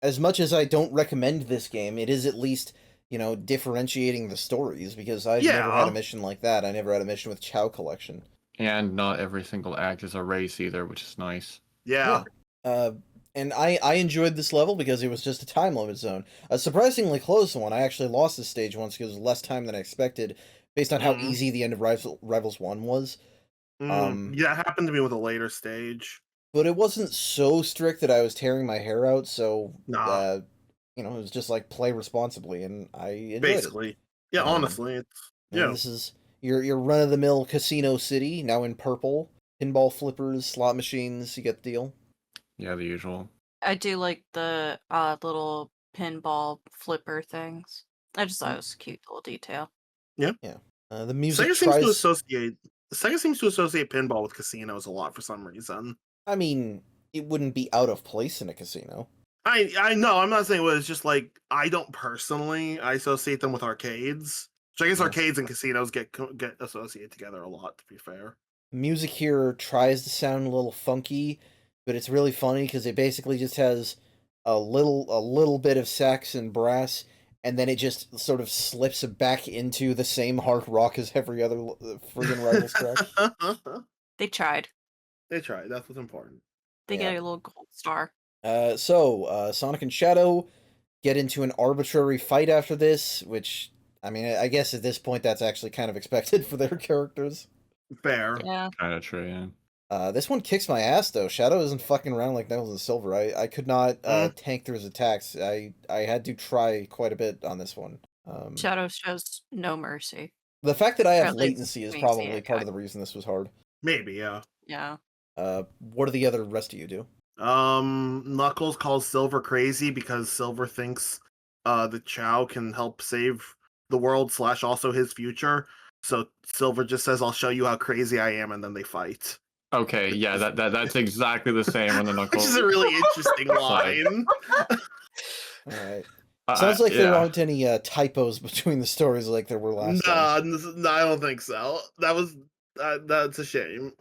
as much as I don't recommend this game, it is at least, differentiating the stories because I've never had Yeah. a mission like that. I never had a mission with Chow collection. And not every single act is a race either, which is nice. Yeah. And I enjoyed this level because it was just a time limit zone. A surprisingly close one. I actually lost this stage once because it was less time than I expected, based on how Mhm. easy the end of Rivals 1 was. Yeah, it happened to me with a later stage. but it wasn't so strict that I was tearing my hair out. So, Nah, you know, it was just like play responsibly, and I enjoyed it. basically. Yeah, Um, honestly, it's This is your run of the mill casino city now in purple. Pinball flippers, slot machines. You get the deal. Yeah, the usual. I do like the little pinball flipper things. I just thought it was a cute little detail. The music Sega seems to tries. associate pinball with casinos a lot for some reason. I mean, it wouldn't be out of place in a casino. I know, I'm not saying it was just like I don't personally. I associate them with arcades. So I guess Yeah. arcades and casinos get associated together a lot, to be fair. Music here tries to sound a little funky, but it's really funny because it basically just has a little bit of sax and brass, and then it just sort of slips back into the same hard rock as every other friggin' Rivals track. They tried. They tried. That's what's important. They Yeah. get a little gold star. So Sonic and Shadow get into an arbitrary fight after this, which, I mean, I guess at this point that's actually kind of expected for their characters. Fair. Yeah. Kind of true, yeah. This one kicks my ass though. Shadow isn't fucking around like Knuckles and Silver. I could not tank through his attacks. I had to try quite a bit on this one. Shadow shows no mercy. The fact that I Or have at least latency is makes the probably part attack. of the reason this was hard. Maybe, yeah. Yeah. What do the other rest of you do? Knuckles calls Silver crazy because Silver thinks the Chow can help save the world / also his future. So Silver just says, "I'll show you how crazy I am," and then they fight. Okay, yeah, that's exactly the same when the Which Knuckles. is a really interesting line. All right. Sounds like there aren't any typos between the stories like there were last time. No, I don't think so. That's a shame.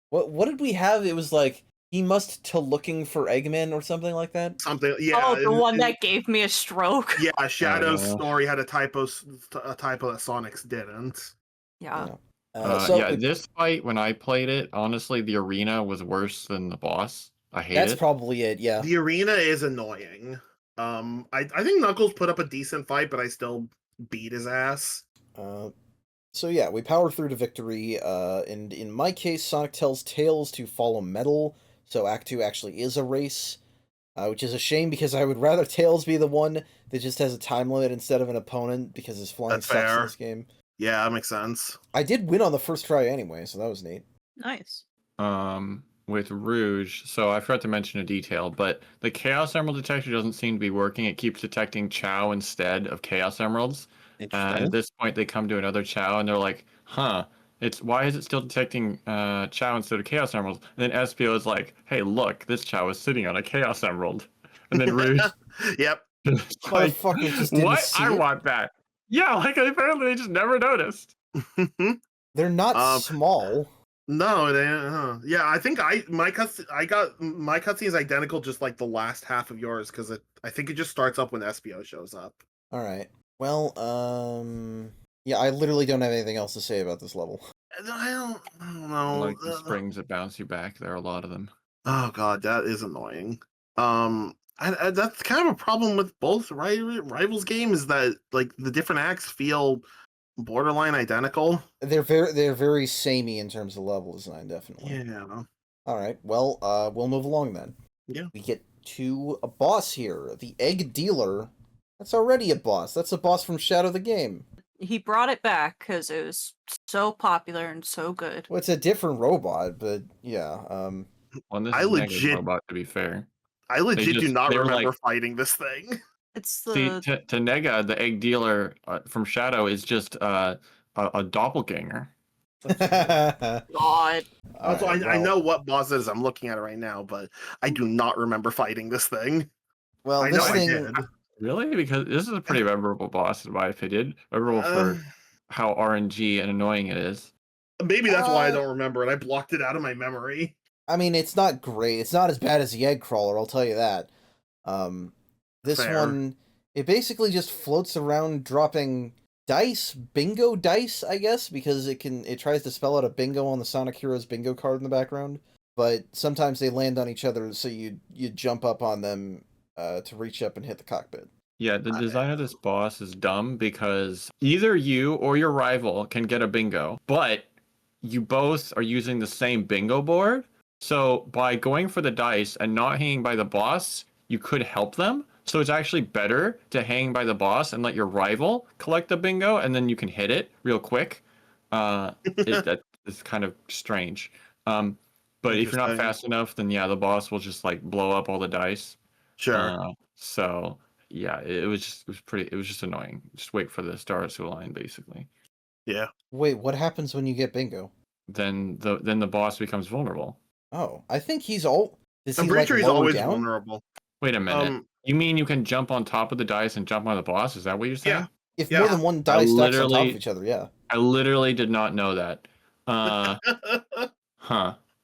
What did we have? It was like he must to looking for Eggman or something like that. Something, yeah. Oh, the one that gave me a stroke. Yeah, Shadow's no. story had a typo that Sonic's didn't. Yeah. This fight, when I played it, honestly, the arena was worse than the boss. I hate that's it. probably it. Yeah. The arena is annoying. I think Knuckles put up a decent fight, but I still beat his ass. So yeah, we power through to victory. And in my case, Sonic tells Tails to follow Metal. So Act 2 actually is a race, which is a shame because I would rather Tails be the one that just has a time limit instead of an opponent because his flying That's sucks in fair. this game. Yeah, that makes sense. I did win on the first try anyway, so that was neat. Nice. With Rouge, so I forgot to mention a detail, but the Chaos Emerald detector doesn't seem to be working. It keeps detecting Chow instead of Chaos Emeralds. And at this point, they come to another Chow, and they're like, "Huh, why is it still detecting Chow instead of Chaos Emeralds?" And then SPO is like, "Hey, look, this Chow is sitting on a Chaos Emerald." And then Rouge, Yep. like, Motherfucker just didn't what? see I it. want that. Yeah, like apparently they just never noticed. They're not small. No, yeah, I think my cutscene is identical, just like the last half of yours, because I think it just starts up when SPO shows up. All right. Well, yeah, I literally don't have anything else to say about this level. I don't know. Like the springs that bounce you back, there are a lot of them. Oh god, that is annoying. That's kind of a problem with both Rivals games, that like the different acts feel borderline identical. They're very samey in terms of level design, definitely. Yeah. All right. Well, we'll move along then. Yeah. We get to a boss here, the Egg Dealer. That's already a boss. That's a boss from Shadow the Game. He brought it back because it was so popular and so good. Well, it's a different robot, but yeah. Well, this I is legit- Nega's robot, to be fair. I legit do not they were remember like- fighting this thing. It's See, the to Nega, the Egg Dealer from Shadow is just a doppelganger. god. Also, I know what boss it is. I'm looking at it right now, but I do not remember fighting this thing. Well, I know this I thing. did. Really? Because this is a pretty memorable boss, in my opinion. Memorable for how RNG and annoying it is. Maybe that's why I don't remember it. I blocked it out of my memory. I mean, it's not great. It's not as bad as the Egg Crawler, I'll tell you that. This Fair. one, it basically just floats around dropping dice, bingo dice, I guess, because it tries to spell out a bingo on the Sonic Heroes bingo card in the background. But sometimes they land on each other, so you jump up on them to reach up and hit the cockpit. Yeah, the design of this boss is dumb because either you or your rival can get a bingo, but you both are using the same bingo board. So by going for the dice and not hanging by the boss, you could help them. So it's actually better to hang by the boss and let your rival collect the bingo, and then you can hit it real quick. That is kind of strange. But if you're not Interesting. fast enough, then yeah, the boss will just like blow up all the dice. Sure. So yeah, it was just annoying. Just wait for the stars to align, basically. Yeah. Wait, what happens when you get bingo? Then the boss becomes vulnerable. Oh, I think he's all. Does I'm he pretty like sure he's lower always down? vulnerable. Wait a minute. You mean you can jump on top of the dice and jump on the boss? Is that what you're saying? Yeah. If Yeah. more than one die stacks on top of literally- each other, yeah. I literally did not know that. Huh.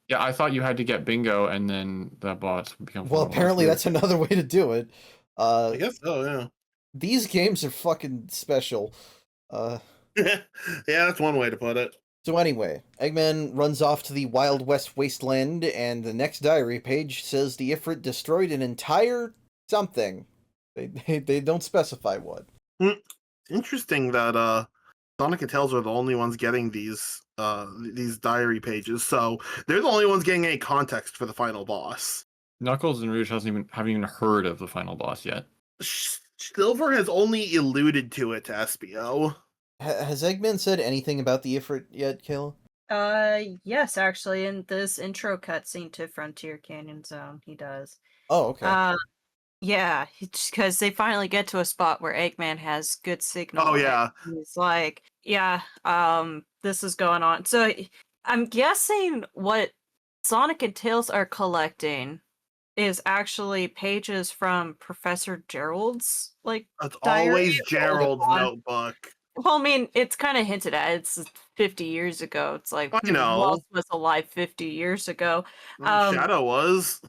Yeah, I thought you had to get bingo and then the boss would become Well, vulnerable. apparently weird. that's another way to do it. I guess so, yeah. These games are fucking special. Yeah, that's one way to put it. So anyway, Eggman runs off to the Wild West wasteland, and the next diary page says the Ifrit destroyed an entire something. They don't specify what. Interesting that Sonic and Tails are the only ones getting these diary pages, so they're the only ones getting any context for the final boss. Knuckles and Rouge haven't even heard of the final boss yet. Silver has only alluded to it to SBO. Has Eggman said anything about the Ifrit yet, Kayla? Yes, actually, in this intro cutscene to Frontier Canyon Zone, he does. Oh, okay. Yeah, because they finally get to a spot where Eggman has good signal. Oh, yeah. He's like, yeah, this is going on. So I'm guessing what Sonic and Tails are collecting is actually pages from Professor Gerald's That's diary, always or the Gerald's one- notebook. Well, I mean, it's kind of hinted at. It's 50 years ago. It's like, I who know. else was alive 50 years ago? Shadow was.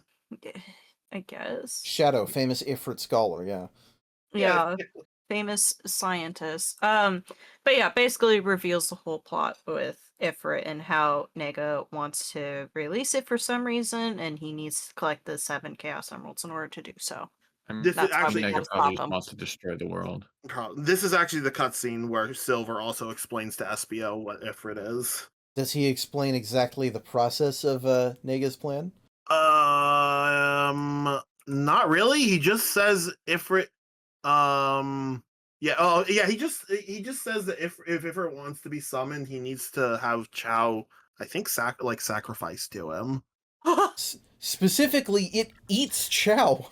I guess. Shadow, famous Ifrit scholar, yeah. Yeah, famous scientist. But yeah, basically reveals the whole plot with Ifrit and how Nega wants to release it for some reason, and he needs to collect the 7 Chaos Emeralds in order to do so. This is That's why actually we Nega can't probably stop just him. wants to destroy the world. This is actually the cutscene where Silver also explains to SBO what Ifrit is. Does he explain exactly the process of Nega's plan? Not really. He just says Ifrit. Yeah. Oh, yeah. He just says that if Ifrit wants to be summoned, he needs to have Chow, I think, sacrifice to him. Specifically, it eats Chow.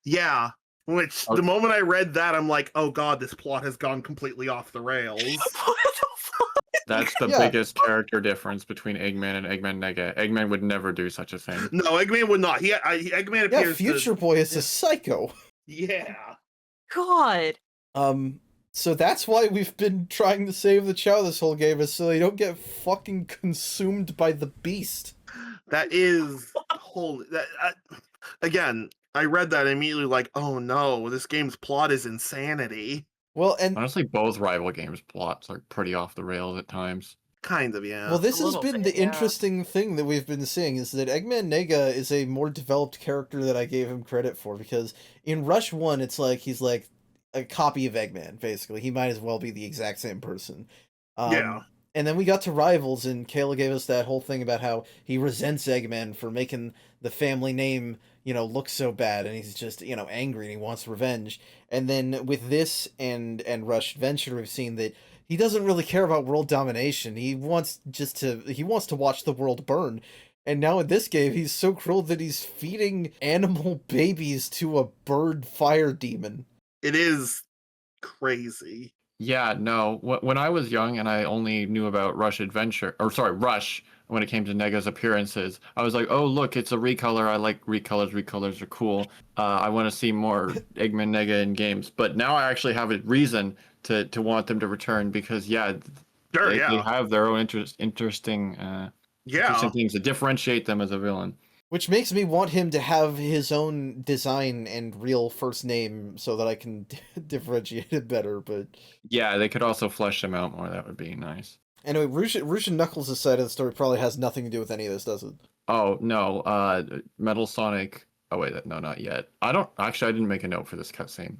Yeah. Which the moment I read that, I'm like, oh god, this plot has gone completely off the rails. That's the biggest character difference between Eggman and Eggman Nega. Eggman would never do such a thing. No, Eggman would not. Eggman appears. Yeah, Future Boy is a psycho. Yeah. God. So that's why we've been trying to save the Chow this whole game, is so they don't get fucking consumed by the beast. That is holy. Again, I read that immediately, like, oh no, this game's plot is insanity. Well, and honestly, both rival games' plots are pretty off the rails at times. Kind of, yeah. Well, this has been the interesting thing that we've been seeing, is that Eggman Nega is a more developed character than I gave him credit for, because in Rush 1, it's like he's like a copy of Eggman, basically. He might as well be the exact same person. Yeah. And then we got to Rivals, and Kayla gave us that whole thing about how he resents Eggman for making the family name, look so bad, and he's just, angry and he wants revenge. And then with this and Rush Adventure, we've seen that he doesn't really care about world domination. He wants to watch the world burn. And now in this game, he's so cruel that he's feeding animal babies to a bird fire demon. It is crazy. Yeah, no. When I was young and I only knew about Rush, when it came to Nega's appearances, I was like, oh, look, it's a recolor. I like recolors. Recolors are cool. I want to see more Eggman Nega in games. But now I actually have a reason to want them to return, because, they have their own interesting things that differentiate them as a villain. Which makes me want him to have his own design and real first name so that I can differentiate it better, but... Yeah, they could also flesh them out more. That would be nice. Anyway, Rouge and Knuckles' side of the story probably has nothing to do with any of this, does it? Oh, no. Metal Sonic... Oh, wait, no, not yet. I didn't make a note for this cutscene.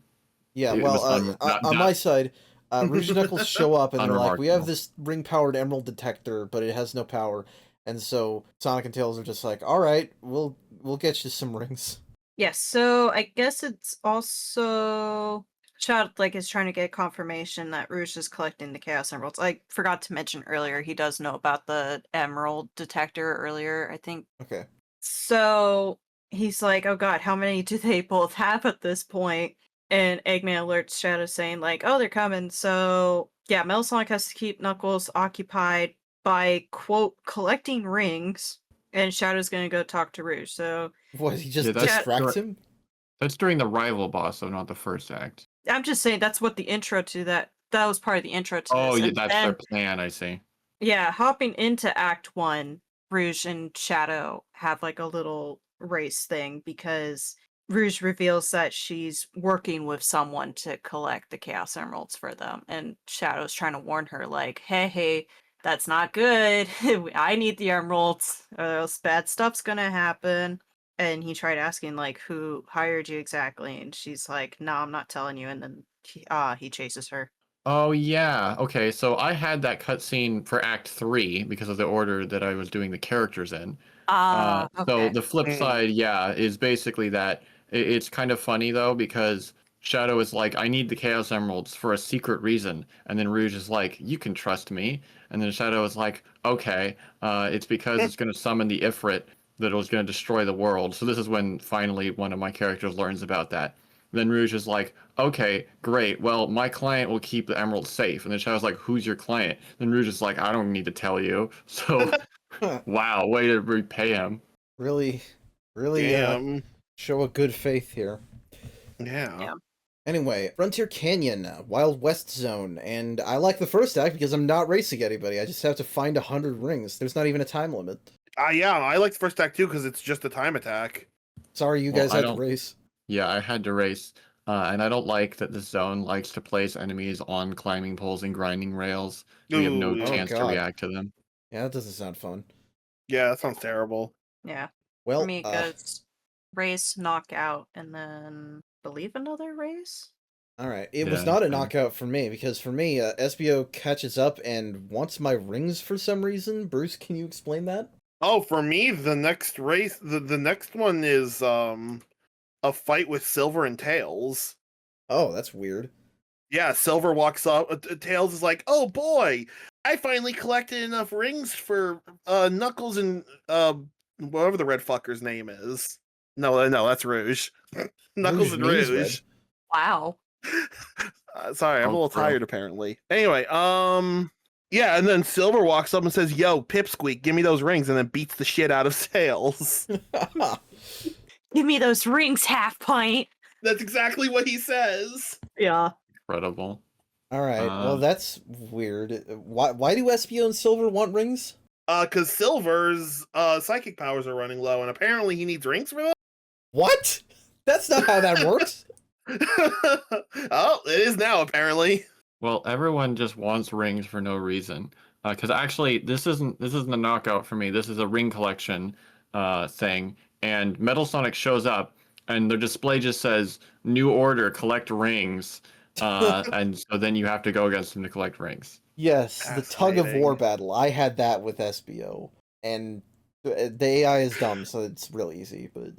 Yeah, on my side, Rouge and Knuckles show up and they're like, we have this ring-powered emerald detector, but it has no power. And so Sonic and Tails are just like, all right, we'll get you some rings. Yes, so I guess it's also Chad like is trying to get confirmation that Rouge is collecting the Chaos Emeralds. I forgot to mention earlier he does know about the emerald detector earlier, I think. Okay. So he's like, oh god, how many do they both have at this point? And Eggman alerts Shadow saying, like, oh, they're coming. So yeah, Metal Sonic has to keep Knuckles occupied by quote collecting rings, and Shadow's gonna go talk to Rouge. So What, he just Yeah, that's distracts him? That's during the rival boss, though, not the first act. I'm just saying that's what the intro to that was part of the intro to Oh, this. yeah, And that's then, their plan. I see. yeah, hopping into Act 1, Rouge and Shadow have like a little race thing because Rouge reveals that she's working with someone to collect the Chaos Emeralds for them. And Shadow's trying to warn her, like, hey, that's not good. I need the emeralds, or else bad stuff's gonna happen. And he tried asking, like, who hired you exactly? And she's like, no, I'm not telling you. And then he chases her. Oh yeah. Okay, so I had that cutscene for Act 3 because of the order that I was doing the characters in. So Okay. the flip side, yeah, is basically that it's kind of funny though because Shadow is like, I need the Chaos Emeralds for a secret reason, and then Rouge is like, you can trust me, and then Shadow is like, okay, it's because it's going to summon the Ifrit that was going to destroy the world. So this is when finally one of my characters learns about that. Then Rouge is like, okay, great. Well, my client will keep the emeralds safe. And then Shadow's like, who's your client? Then Rouge is like, I don't need to tell you. So, Huh. wow, way to repay him. Really, really Damn. show a good faith here. Yeah. Yeah. Anyway, Frontier Canyon, Wild West Zone, and I like the first act because I'm not racing anybody. I just have to find 100 rings. There's not even a time limit. Yeah, I like the first act too because it's just a time attack. Sorry, you Well, guys I had to don't- race. Yeah, I had to race. And I don't like that the zone likes to place enemies on climbing poles and grinding rails. So you have no Ooh, chance to God. react to them. Yeah, that doesn't sound fun. Yeah, that sounds terrible. Yeah. For Well, me, it goes race, knockout, and then believe another race. all right. It was Yeah, not a same. knockout for me because for me, SBO catches up and wants my rings for some reason. Bruce, can you explain that? Oh, for me, the next race, the next one is a fight with Silver and Tails. Oh, that's weird. Yeah, Silver walks up. Tails is like, "Oh boy, I finally collected enough rings for Knuckles and whatever the red fucker's name is." No, that's Rouge. Knuckles and means Rouge. Wow. Sorry, I'm a Oh, little bro. tired apparently. Anyway, yeah, and then Silver walks up and says, "Yo, Pipsqueak, give me those rings," and then beats the shit out of Tails. Give me those rings, half pint. That's exactly what he says. Yeah. Incredible. All right. Well, Uh, that's weird. Why do SBO and Silver want rings? Because Silver's psychic powers are running low, and apparently he needs rings for What? That's not how that works. that. Oh, it is now apparently. Well, everyone just wants rings for no reason. Because actually, this isn't a knockout for me. This is a ring collection thing, and Metal Sonic shows up, and their display just says "New Order: Collect Rings," and so then you have to go against them to collect rings. Yes, the tug of war Fascinating. battle. I had that with SBO, and the AI is dumb, so it's real easy. But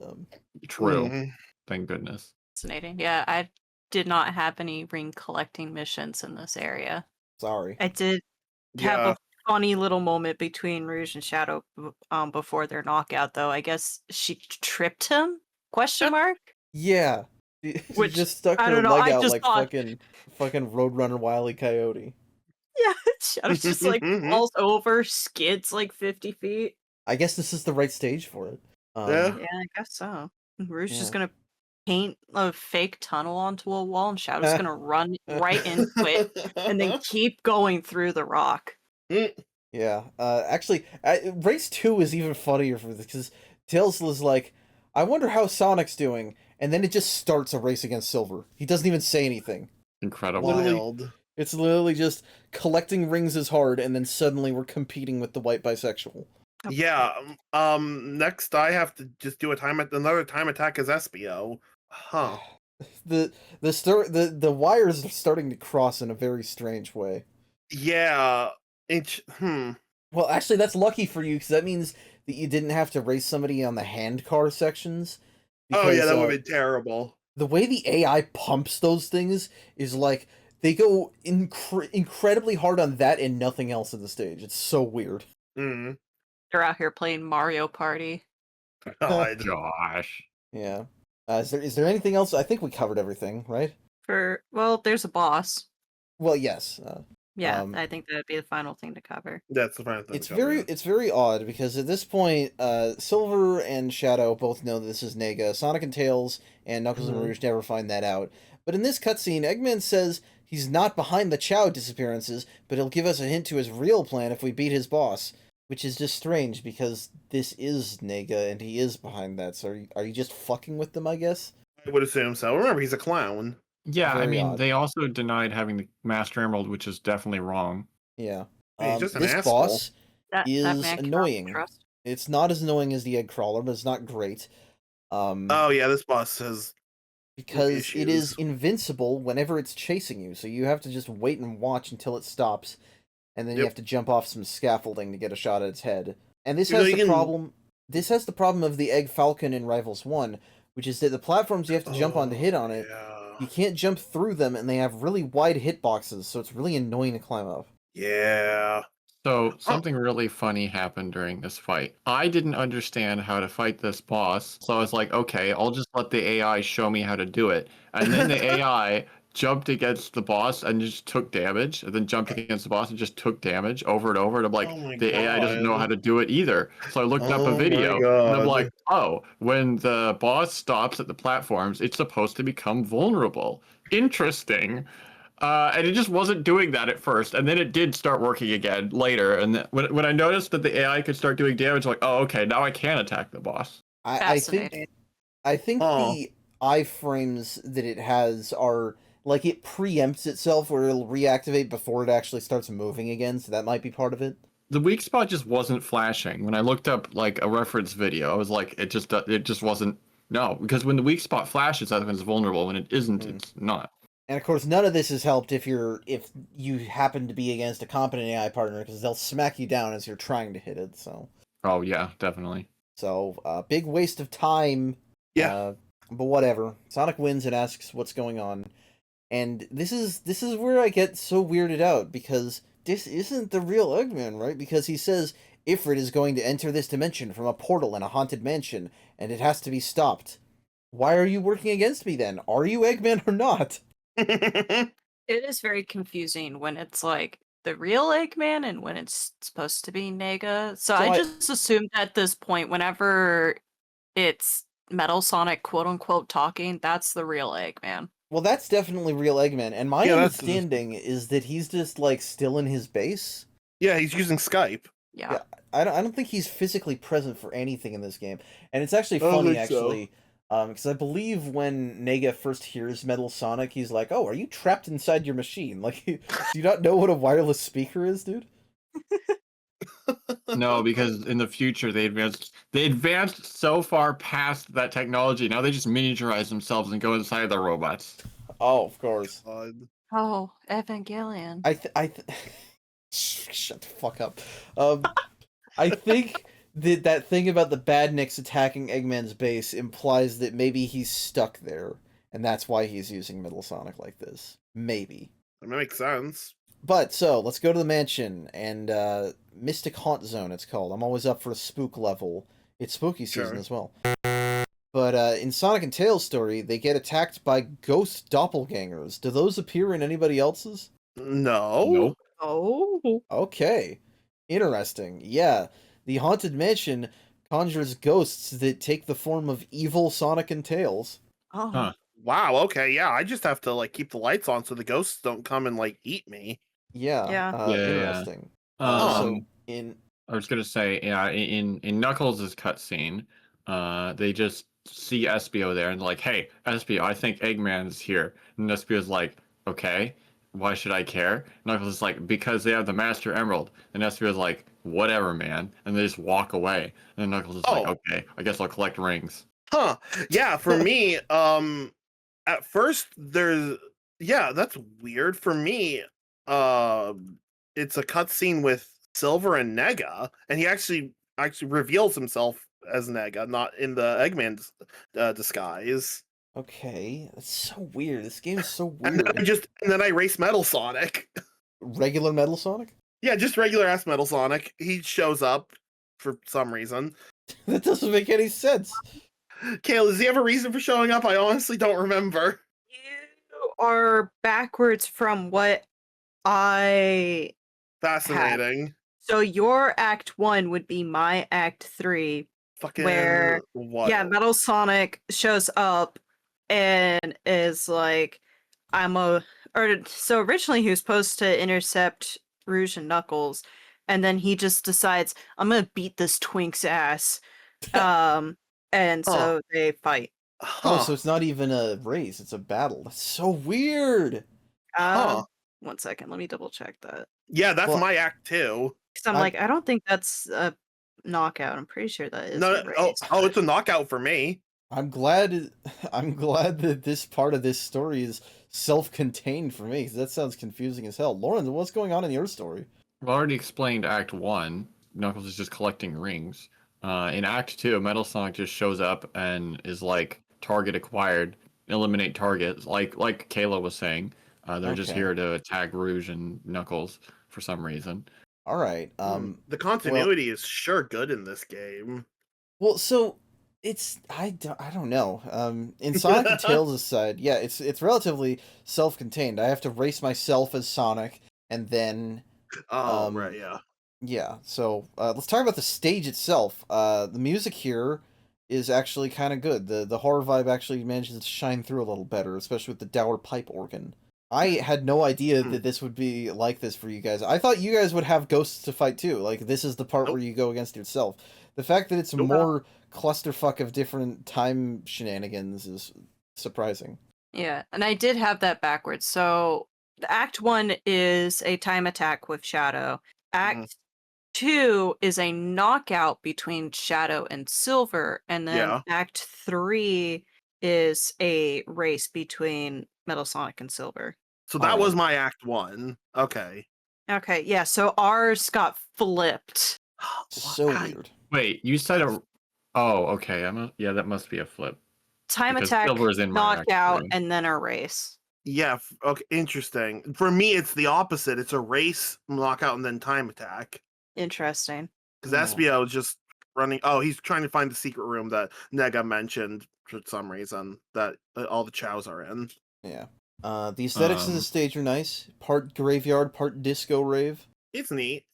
True. Mhm. Thank goodness. Fascinating. Yeah, I did not have any ring collecting missions in this area. sorry. I did have Yeah. a funny little moment between Rouge and Shadow before their knockout, though. I guess she tripped him? Question mark? Yeah, she Which, just stuck I her don't know, leg I out just like thought- fucking Roadrunner Wile E. Coyote. Yeah, Shadow just like falls over, skids like 50 feet. I guess this is the right stage for it. Yeah. Yeah, I guess so. Rouge is Yeah. gonna paint a fake tunnel onto a wall, and Shadow's gonna run right into it and then keep going through the rock. Yeah. Actually, race 2 is even funnier for this because Tails was like, "I wonder how Sonic's doing," and then it just starts a race against Silver. He doesn't even say anything. Incredible. Literally- Wild. It's literally just collecting rings is hard, and then suddenly we're competing with the white bisexual. Yeah. Next, I have to just do another time attack as SBO. Huh. The wires are starting to cross in a very strange way. Yeah. Well, actually, that's lucky for you, because that means that you didn't have to race somebody on the handcar sections. Oh yeah, Because that would have been terrible. the way the AI pumps those things is like they go incredibly hard on that and nothing else in the stage. It's so weird. Mm. They're out here playing Mario Party. God. Gosh. Yeah. Is there anything else? I think we covered everything, right? Well, there's a boss. Well, yes. Yeah, Um, I think that'd be the final thing to cover. That's the final thing. It's very odd because at this point, Silver and Shadow both know that this is Nega. Sonic and Tails and Knuckles and Rouge never find that out. But in this cutscene, Eggman says he's not behind the Chao disappearances, but he'll give us a hint to his real plan if we beat his boss. Which is just strange because this is Nega and he is behind that. So are you just fucking with them, I guess? I would assume so. Remember, he's a clown. Yeah, I Very mean, odd. they also denied having the Master Emerald, which is definitely wrong. Yeah. He's just an this asshole. boss That is man cannot be annoying. trusted. It's not as annoying as the egg crawler, but it's not great. Oh yeah, this boss has Because it is issues. invincible whenever it's chasing you, so you have to just wait and watch until it stops, and then you Yep. have to jump off some scaffolding to get a shot at its head. And this You know, has you the can- problem. This has the problem of the Egg Falcon in Rivals 1, which is that the platforms you have to jump on to hit on it, Yeah. you can't jump through them, and they have really wide hitboxes, so it's really annoying to climb up. Yeah. So something really funny happened during this fight. I didn't understand how to fight this boss, so I was like, okay, I'll just let the AI show me how to do it. And then the AI jumped against the boss and just took damage, and then jumped against the boss and just took damage over and over. And I'm like, Oh my the AI doesn't know God. how to do it either. So I looked up Oh a my video, and I'm God. like, oh, when the boss stops at the platforms, it's supposed to become vulnerable. Interesting. And it just wasn't doing that at first, and then it did start working again later. And when I noticed that the AI could start doing damage, I'm like, oh, okay, now I can attack the boss. I think Fascinating. Oh. the iframes that it has are like it preempts itself where it'll reactivate before it actually starts moving again, so that might be part of it. The weak spot just wasn't flashing. When I looked up like a reference video, I was like, it just wasn't. No, because when the weak spot flashes, that's when it's vulnerable. When it isn't, it's not. And of course, none of this has helped if you happen to be against a competent AI partner, because they'll smack you down as you're trying to hit it. Oh yeah, definitely. Big waste of time. Yeah. But whatever. Sonic wins and asks what's going on, and this is where I get so weirded out, because this isn't the real Eggman, right? Because he says Ifrit is going to enter this dimension from a portal in a haunted mansion, and it has to be stopped. Why are you working against me then? Are you Eggman or not? It is very confusing when it's like the real Eggman and when it's supposed to be Nega. So I just assumed at this point, whenever it's Metal Sonic quote unquote talking, that's the real Eggman. Well, that's definitely real Eggman, and my Yeah, understanding is that he's just like still in his base. Yeah, he's using Skype. Yeah. Yeah, I don't think he's physically present for anything in this game, and it's actually I don't funny think so. actually, because I believe when Nega first hears Metal Sonic, he's like, "Oh, are you trapped inside your machine? Like, do you not know what a wireless speaker is, dude?" No, because in the future they advanced so far past that technology. Now they just miniaturize themselves and go inside their robots. Oh, of course. Oh, Evangelion. Shut the fuck up. I think that thing about the badniks attacking Eggman's base implies that maybe he's stuck there, and that's why he's using Metal Sonic like this. Maybe. That makes sense. But, so, let's go to the mansion, and, Mystic Haunt Zone, it's called. I'm always up for a spook level. It's spooky season Sure. as well. But, in Sonic and Tails' story, they get attacked by ghost doppelgangers. Do those appear in anybody else's? No. Nope. Oh. Okay. Interesting. Yeah. The Haunted Mansion conjures ghosts that take the form of evil Sonic and Tails. Oh. Huh. Wow. Okay. Yeah. I just have to like keep the lights on so the ghosts don't come and like eat me. Yeah. Yeah. Yeah. Interesting. Um, in I was gonna say, yeah, in Knuckles' cutscene, they just see Espio there and like, hey, Espio, I think Eggman's here. And Espio's like, okay, why should I care? Knuckles is like, because they have the Master Emerald. And Espio's like, whatever, man. And they just walk away. And Knuckles is like, Oh. okay, I guess I'll collect rings. Huh. Yeah. For me, at first that's weird. For me, it's a cutscene with Silver and Nega, and he actually reveals himself as Nega, not in the Eggman disguise. Okay, that's so weird. This game is so And then weird. I race Metal Sonic. Regular Metal Sonic? Yeah, just regular ass Metal Sonic. He shows up for some reason. That doesn't make any sense. Kale, does he have a reason for showing up? I honestly don't remember. You are backwards from what I have. Fascinating. So your Act 1 would be my Act 3, Fucking where what? yeah, Metal Sonic shows up and is like, so originally he was supposed to intercept Rouge and Knuckles, and then he just decides, I'm gonna beat this twink's ass. And so they fight. Oh, so it's not even a race, it's a battle. That's so weird. One second, let me double check that. Yeah, that's Well, my Act 2. Because I'm like, I don't think that's a knockout. I'm pretty sure that is a race. Oh, it's a knockout for me. I'm glad that this part of this story is self-contained for me, because that sounds confusing as hell. Lauren, what's going on in your story? I've already explained Act 1. Knuckles is just collecting rings. In Act 2, Metal Sonic just shows up and is like, target acquired, eliminate targets, like Kayla was saying. They're just here to tag Rouge and Knuckles for some reason. All right. The continuity is sure good in this game. Well, so it's I don't know. In Sonic and Tails' side, yeah, it's relatively self-contained. I have to race myself as Sonic, and then Right, yeah. yeah. So let's talk about the stage itself. The music here is actually kind of good. The horror vibe actually manages to shine through a little better, especially with the dour pipe organ. I had no idea that this would be like this for you guys. I thought you guys would have ghosts to fight too. Like, this is the part where you go against yourself. The fact that it's more clusterfuck of different time shenanigans is surprising. Yeah, and I did have that backwards. So the Act 1 is a time attack with Shadow. Act 2 is a knockout between Shadow and Silver. And then Act 3 is a race between Metal Sonic and Silver. So that was my Act 1. Okay. Okay, yeah, so ours got flipped. So weird. Wait, you said a... Oh, okay. Yeah, that must be a flip. Time Because attack, Silver is in my Act knockout, 3. and then a race. Yeah, okay, interesting. For me, it's the opposite. It's a race, knockout, and then time attack. Interesting. Because Espio is just running... Oh, he's trying to find the secret room that Nega mentioned for some reason, that all the chows are in. Yeah. The aesthetics of the stage are nice. Part graveyard, part disco rave. It's neat.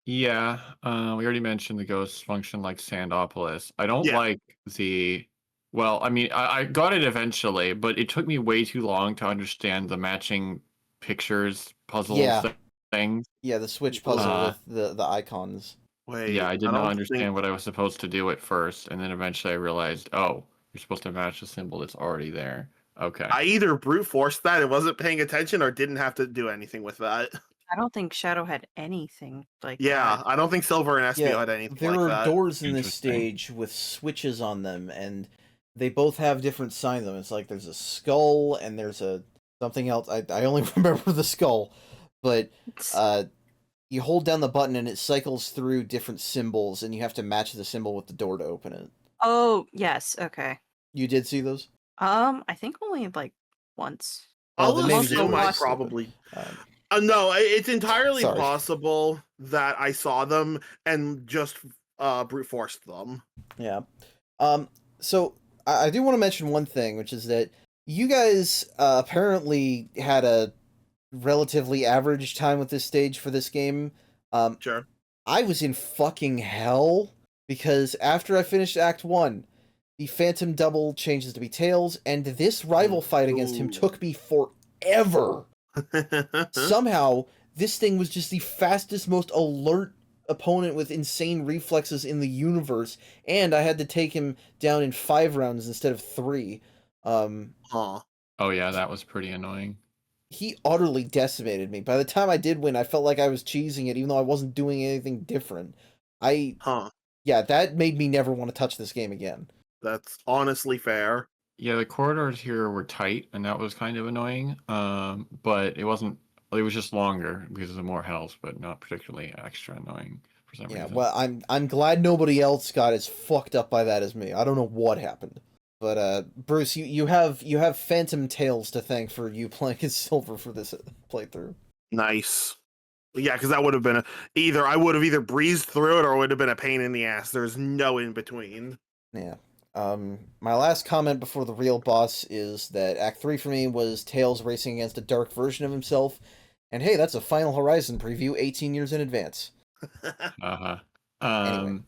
Yeah, we already mentioned the ghosts function like Sandopolis. I don't like the... Well, I mean, I got it eventually, but it took me way too long to understand the matching pictures, puzzles, things. Yeah, the switch puzzle with the icons. Wait, yeah, I did not understand what I was supposed to do at first, and then eventually I realized, oh, you're supposed to match the symbol that's already there. Okay. I either brute forced that and wasn't paying attention or didn't have to do anything with that. I don't think Shadow had anything like that. Yeah, I don't think Silver and Espio had anything there like are that. doors in this stage with switches on them, and they both have different signs on them. It's like there's a skull and there's a something else. I only remember the skull, but you hold down the button and it cycles through different symbols, and you have to match the symbol with the door to open it. Oh, yes, okay. You did see those? I think only like once. I'll assume I probably... no, it's entirely possible that I saw them and just brute forced them. Yeah. So I do want to mention one thing, which is that you guys apparently had a relatively average time with this stage for this game. Sure. I was in fucking hell, because after I finished Act 1, the Phantom Double changes to be Tails, and this rival fight against him took me forever. Somehow, this thing was just the fastest, most alert opponent with insane reflexes in the universe, and I had to take him down in 5 rounds instead of 3. Oh yeah, that was pretty annoying. He utterly decimated me. By the time I did win, I felt like I was cheesing it, even though I wasn't doing anything different. Yeah, that made me never want to touch this game again. That's honestly fair. Yeah, the corridors here were tight, and that was kind of annoying. But it wasn't It was just longer because of more health, but not particularly extra annoying for some Yeah, reason. well, I'm glad nobody else got as fucked up by that as me. I don't know what happened. But Bruce, you have Phantom Tales to thank for you playing as Silver for this playthrough. Nice. Yeah, because that would have been either I would have either breezed through it or it would have been a pain in the ass. There's no in between. Yeah. My last comment before the real boss is that Act 3 for me was Tails racing against a dark version of himself. And hey, that's a Final Horizon preview 18 years in advance. Uh-huh. Anyway.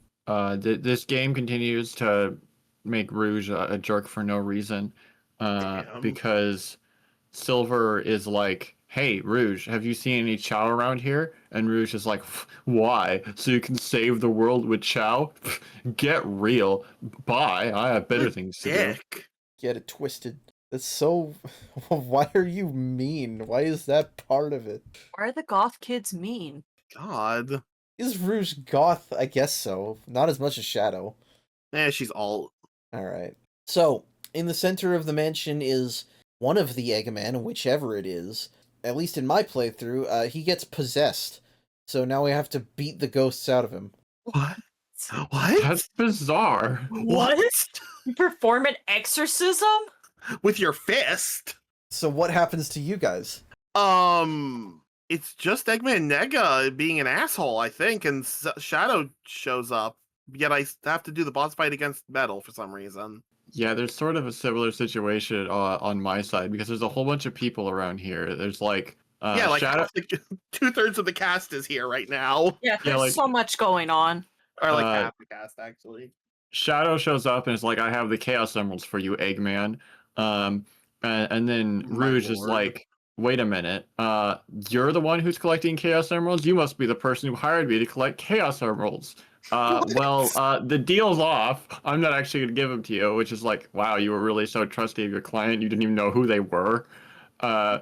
This game continues to make Rouge a jerk for no reason. Damn. Because Silver is like, hey, Rouge, have you seen any Chow around here? And Rouge is like, why? So you can save the world with Chow? Get real. Bye. I have better things to do. Dick. Get it twisted. That's so... Why are you mean? Why is that part of it? Why are the goth kids mean? God. Is Rouge goth? I guess so. Not as much as Shadow. She's all. Alright. So, in the center of the mansion is one of the Eggman, whichever it is. At least in my playthrough, he gets possessed. So now we have to beat the ghosts out of him. What? What? That's bizarre. What? Perform an exorcism? With your fist? So what happens to you guys? It's just Eggman Nega being an asshole, I think, and Shadow shows up. Yet I have to do the boss fight against Metal for some reason. Yeah, there's sort of a similar situation on my side because there's a whole bunch of people around here. There's like Like Shadow. 2/3 of the cast is here right now, Yeah, there's like- so much going on. or like half the cast actually. Shadow shows up and is like, I have the Chaos Emeralds for you, Eggman. And then My Rouge is lord. like, wait a minute, you're the one who's collecting Chaos Emeralds? You must be the person who hired me to collect Chaos Emeralds. The deal's off. I'm not actually going to give them to you, which is like, wow, you were really so trusty of your client. You didn't even know who they were. I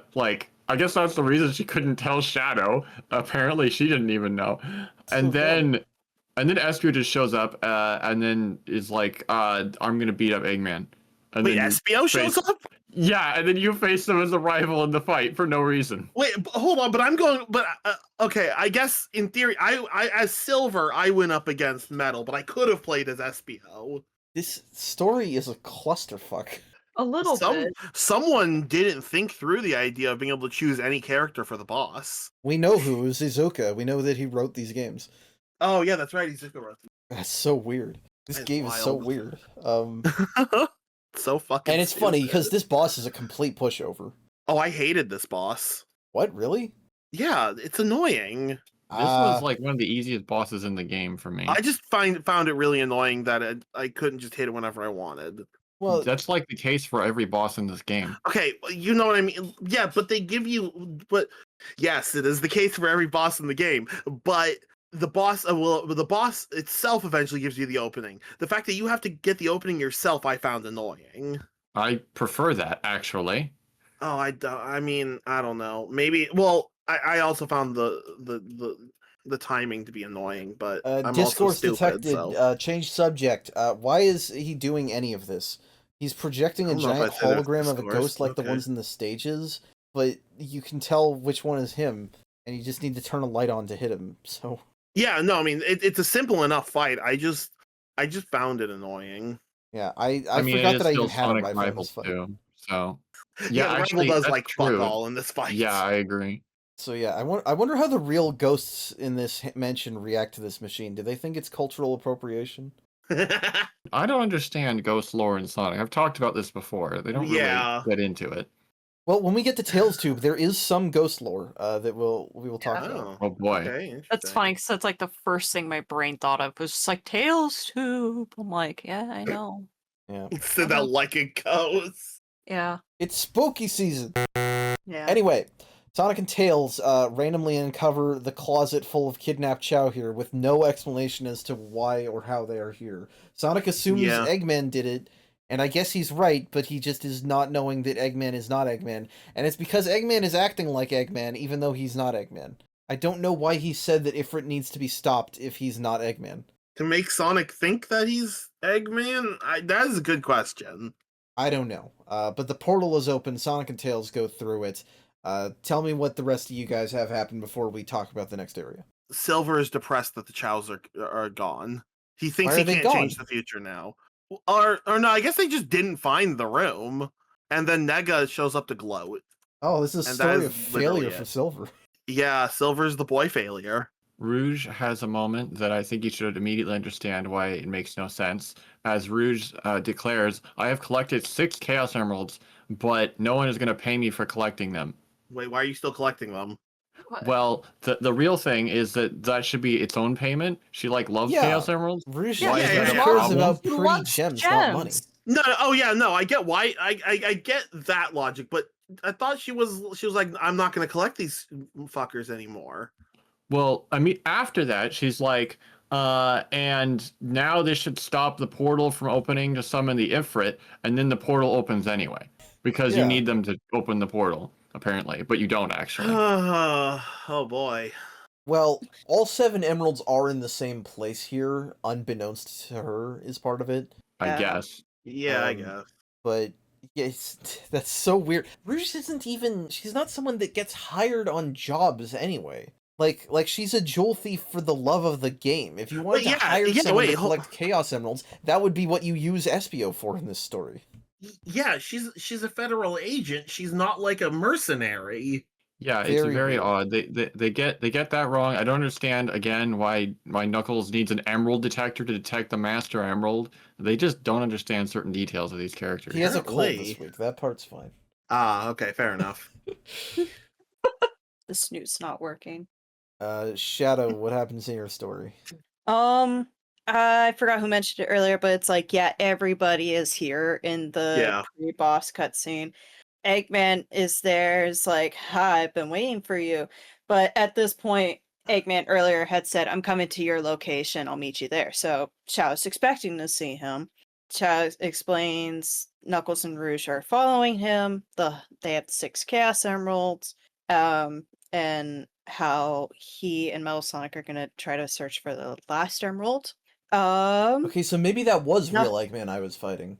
guess that's the reason she couldn't tell Shadow. Apparently she didn't even know. And then Espio just shows up and then is like, I'm going to beat up Eggman. And Wait, then Espio shows up? Yeah, and then you face them as a rival in the fight for no reason. Wait, hold on, okay, I guess in theory, I as Silver, I went up against Metal, but I could have played as Espio. This story is a clusterfuck. A little bit. Someone didn't think through the idea of being able to choose any character for the boss. We know who is Izuka. We know that he wrote these games. Oh yeah, that's right. He's just wrote That's so weird. This That's game is so wild. weird. So fucking. And it's funny stupid. because this boss is a complete pushover. Oh, I hated this boss. What, really? Yeah, it's annoying. This was like one of the easiest bosses in the game for me. I just found it really annoying that I couldn't just hit it whenever I wanted. well, That's like the case for every boss in this game. Okay, you know what I mean? Yeah, but they give you. But yes, it is the case for every boss in the game. But the boss, the boss itself eventually gives you the opening. The fact that you have to get the opening yourself, I found annoying. I prefer that, actually. Oh, I mean, I don't know. Maybe. Well, I also found the timing to be annoying, but I'm also Discourse stupid. detected. So. Change subject. Why is he doing any of this? He's projecting I a don't know if giant I said it hologram of a discourse, ghost like the okay. ones in the stages, but you can tell which one is him, and you just need to turn a light on to hit him. So Yeah, no, I mean it's a simple enough fight. I just found it annoying. yeah, I mean, forgot it is that I still even had a Sonic rifle in Rivals this fight. too. So Yeah, the actually, rival does that's like true. fuck all in this fight. Yeah, I agree. So yeah, I wonder how the real ghosts in this mansion react to this machine. Do they think it's cultural appropriation? I don't understand ghost lore in Sonic. I've talked about this before. They don't Yeah. really get into it. Well, when we get to Tails Tube, there is some ghost lore that we will talk about. Oh boy. Okay, That's interesting. funny because that's like the first thing my brain thought of was just like Tails Tube. I'm like, yeah, I know. Yeah, Said that like it goes. Yeah, it's spooky season. yeah. Anyway, Sonic and Tails randomly uncover the closet full of kidnapped Chow here with no explanation as to why or how they are here. Sonic assumes Yeah. Eggman did it, and I guess he's right, but he just is not knowing that Eggman is not Eggman. And it's because Eggman is acting like Eggman, even though he's not Eggman. I don't know why he said that Ifrit needs to be stopped if he's not Eggman. To make Sonic think that he's Eggman? That is a good question. I don't know. But the portal is open, Sonic and Tails go through it. Tell me what the rest of you guys have happened before we talk about the next area. Silver is depressed that the Chows are gone. He thinks Why he are they can't gone? change the future now. Or no, I guess they just didn't find the room. And then Nega shows up to gloat. Oh, this is a And that story is of literally failure for it. Silver. Yeah, Silver's the boy failure. Rouge has a moment that I think you should immediately understand why it makes no sense. As Rouge declares, I have collected 6 Chaos Emeralds, but no one is going to pay me for collecting them. Wait, why are you still collecting them? Well, the real thing is that should be its own payment. She loves Yeah. Chaos Emeralds. Rouge Why is Rouge that a cares problem? about He pretty loves gems, not money. No, oh yeah, no, I get why. I get that logic, but I thought she was like, I'm not going to collect these fuckers anymore. Well, I mean, after that, she's like, and now this should stop the portal from opening to summon the Ifrit, and then the portal opens anyway. Because you Yeah. need them to open the portal, apparently, but you don't actually. Oh boy. Well, all 7 emeralds are in the same place here, unbeknownst to her, is part of it. I Yeah. guess. Yeah, I Um, guess. But yes, that's so weird. Rouge isn't even, she's not someone that gets hired on jobs anyway. Like she's a jewel thief for the love of the game. If you wanted to hire someone to collect Chaos Emeralds, that would be what you use Espio for in this story. Yeah, she's a federal agent. She's not like a mercenary. Yeah, it's Very very weird. odd. They get that wrong. I don't understand again why Knuckles needs an emerald detector to detect the Master Emerald. They just don't understand certain details of these characters. He has a cold Apparently. this week. That part's fine. Ah, okay, fair enough. The snoot's not working. Shadow, what happens in your story? I forgot who mentioned it earlier, but it's like, yeah, everybody is here in the pre-boss cutscene. Eggman is there. It's like, hi, I've been waiting for you. But at this point, Eggman earlier had said, I'm coming to your location. I'll meet you there. So Chao's expecting to see him. Chao explains Knuckles and Rouge are following him. They have 6 Chaos Emeralds. And how he and Metal Sonic are gonna try to search for the last emerald. Okay, so maybe that was no- real Eggman I was fighting.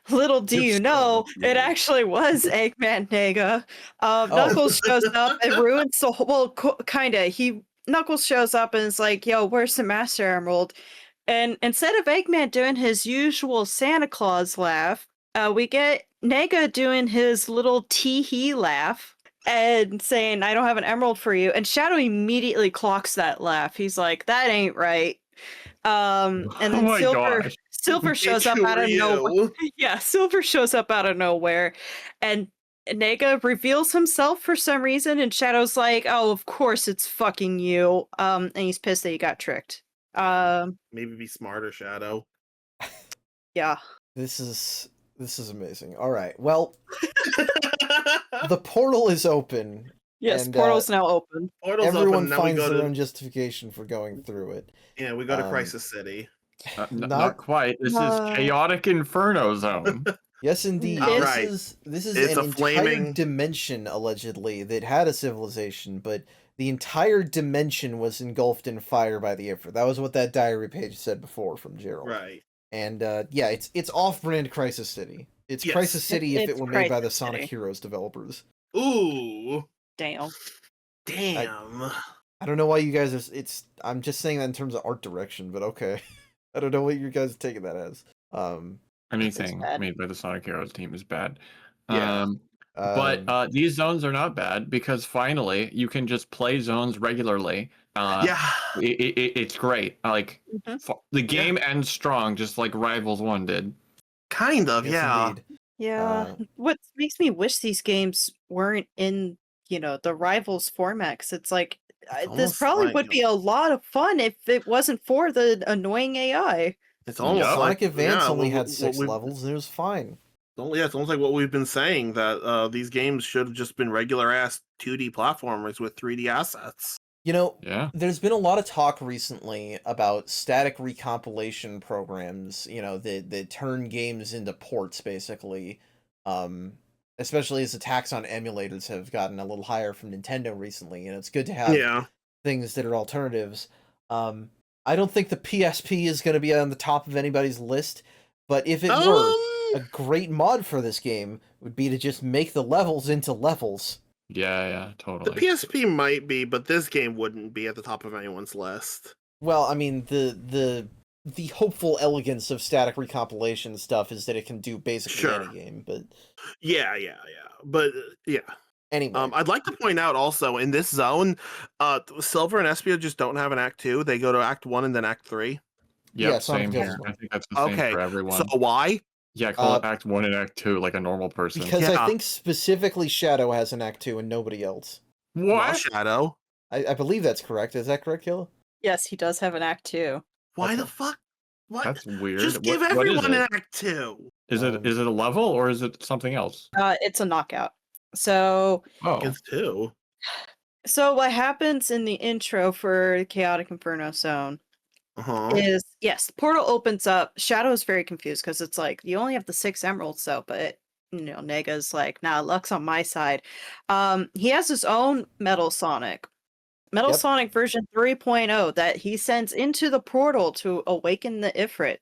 Little do you know, it actually was Eggman Nega. Knuckles shows up and ruins the whole. Well, kinda. Knuckles shows up and is like, "Yo, where's the Master Emerald?" And instead of Eggman doing his usual Santa Claus laugh, we get Nega doing his little tee-hee laugh and saying, I don't have an emerald for you. And Shadow immediately clocks that laugh. He's like, that ain't right. And then Silver shows up out of nowhere. Yeah, Silver shows up out of nowhere. And Nega reveals himself for some reason. And Shadow's like, oh, of course it's fucking you. And he's pissed that he got tricked. Maybe be smarter, Shadow. Yeah. This is amazing. All right. Well, the portal is open. Yes, and, portal's now open. Portal's everyone open, now we finds go their to own justification for going through it. Yeah, we go to Crisis City. Not quite. This is Chaotic Inferno Zone. Yes, indeed. All This right. is It's an a entire flaming- dimension allegedly that had a civilization, but the entire dimension was engulfed in fire by the Ifrit. That was what that diary page said before from Gerald. Right. And yeah, it's off-brand Crisis City. It's Yes. Crisis City if It's it were made by the Crisis Sonic City. Heroes developers. Ooh. Damn. Damn. I don't know why you guys are. I'm just saying that in terms of art direction, but okay. I don't know what you guys are taking that as. Anything bad. made by the Sonic Heroes team is bad. Yeah. But these zones are not bad because finally you can just play zones regularly. It's great. Like the game ends strong, just like Rivals 1 did. Kind of, yes, yeah. indeed. Yeah. What makes me wish these games weren't in, the Rivals format, 'cause it's like, this almost probably like- would be a lot of fun if it wasn't for the annoying AI. It's almost Yup. like Sonic Advance only what- had what 6 we've- levels, and it was fine. It's almost like what we've been saying, that these games should have just been regular ass 2D platformers with 3D assets. Yeah. There's been a lot of talk recently about static recompilation programs, that turn games into ports, basically. Especially as attacks on emulators have gotten a little higher from Nintendo recently, and it's good to have things that are alternatives. I don't think the PSP is going to be on the top of anybody's list, but if it were, a great mod for this game would be to just make the levels into levels. Yeah, The totally. PSP might be, but this game wouldn't be at the top of anyone's list. Well, I mean, the hopeful elegance of static recompilation stuff is that it can do basically Sure. any game, but Yeah. But yeah. anyway. I'd like to point out also in this zone, Silver and Espio just don't have an Act 2. They go to Act 1 and then Act 3. Yep, Yeah, Sonic same does here. as well. I think that's the same Okay, for everyone. so why? Yeah, call it Act 1 and Act 2 like a normal person. Because I Yeah. think specifically Shadow has an Act 2 and nobody else. Well, What? Shadow. I believe that's correct. Is that correct, Killa? Yes, he does have an act 2. Why the Okay. fuck? What? That's weird. Just give what is everyone it? an Act 2. Is it a level or is it something else? It's a knockout. So Oh, It's 2. what happens in the intro for Chaotic Inferno Zone Uh-huh. is, yes, the portal opens up. Shadow's very confused because it's like, you only have the 6 emeralds though, but Nega's like, nah, luck's on my side. He has his own Metal Sonic. Metal Yep. Sonic version 3.0 that he sends into the portal to awaken the Ifrit.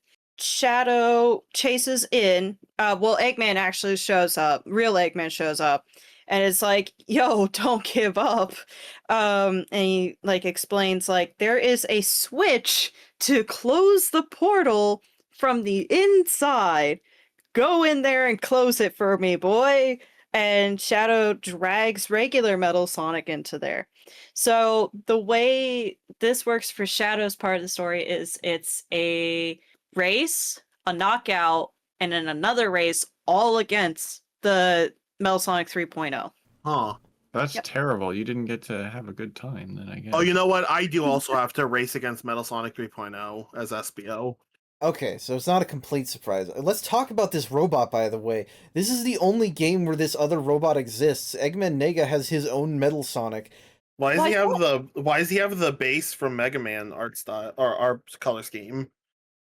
Shadow chases in. Eggman actually shows up. Real Eggman shows up. And it's like, yo, don't give up. And he explains there is a switch to close the portal from the inside. Go in there and close it for me, boy. And Shadow drags regular Metal Sonic into there. So the way this works for Shadow's part of the story is it's a race, a knockout, and then another race all against the Metal Sonic 3.0. Huh. that's Yep. terrible. You didn't get to have a good time then, I guess. Oh, you know what? I do also have to race against Metal Sonic 3.0 as SBO. Okay, so it's not a complete surprise. Let's talk about this robot, by the way. This is the only game where this other robot exists. Eggman Nega has his own Metal Sonic. Why does Why he have the base from Mega Man art style or art color scheme?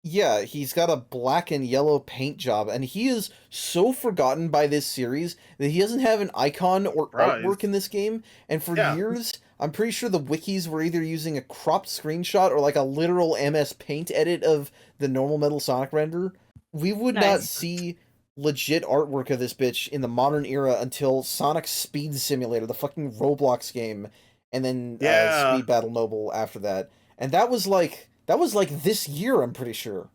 Yeah, he's got a black and yellow paint job, and he is so forgotten by this series that he doesn't have an icon or Surprise. artwork in this game, and for Yeah. years, I'm pretty sure the wikis were either using a cropped screenshot or a literal MS Paint edit of the normal Metal Sonic render. We would not Nice. see legit artwork of this bitch in the modern era until Sonic Speed Simulator, the fucking Roblox game, and then Yeah. Speed Battle Mobile after that. And that was like this year, I'm pretty sure.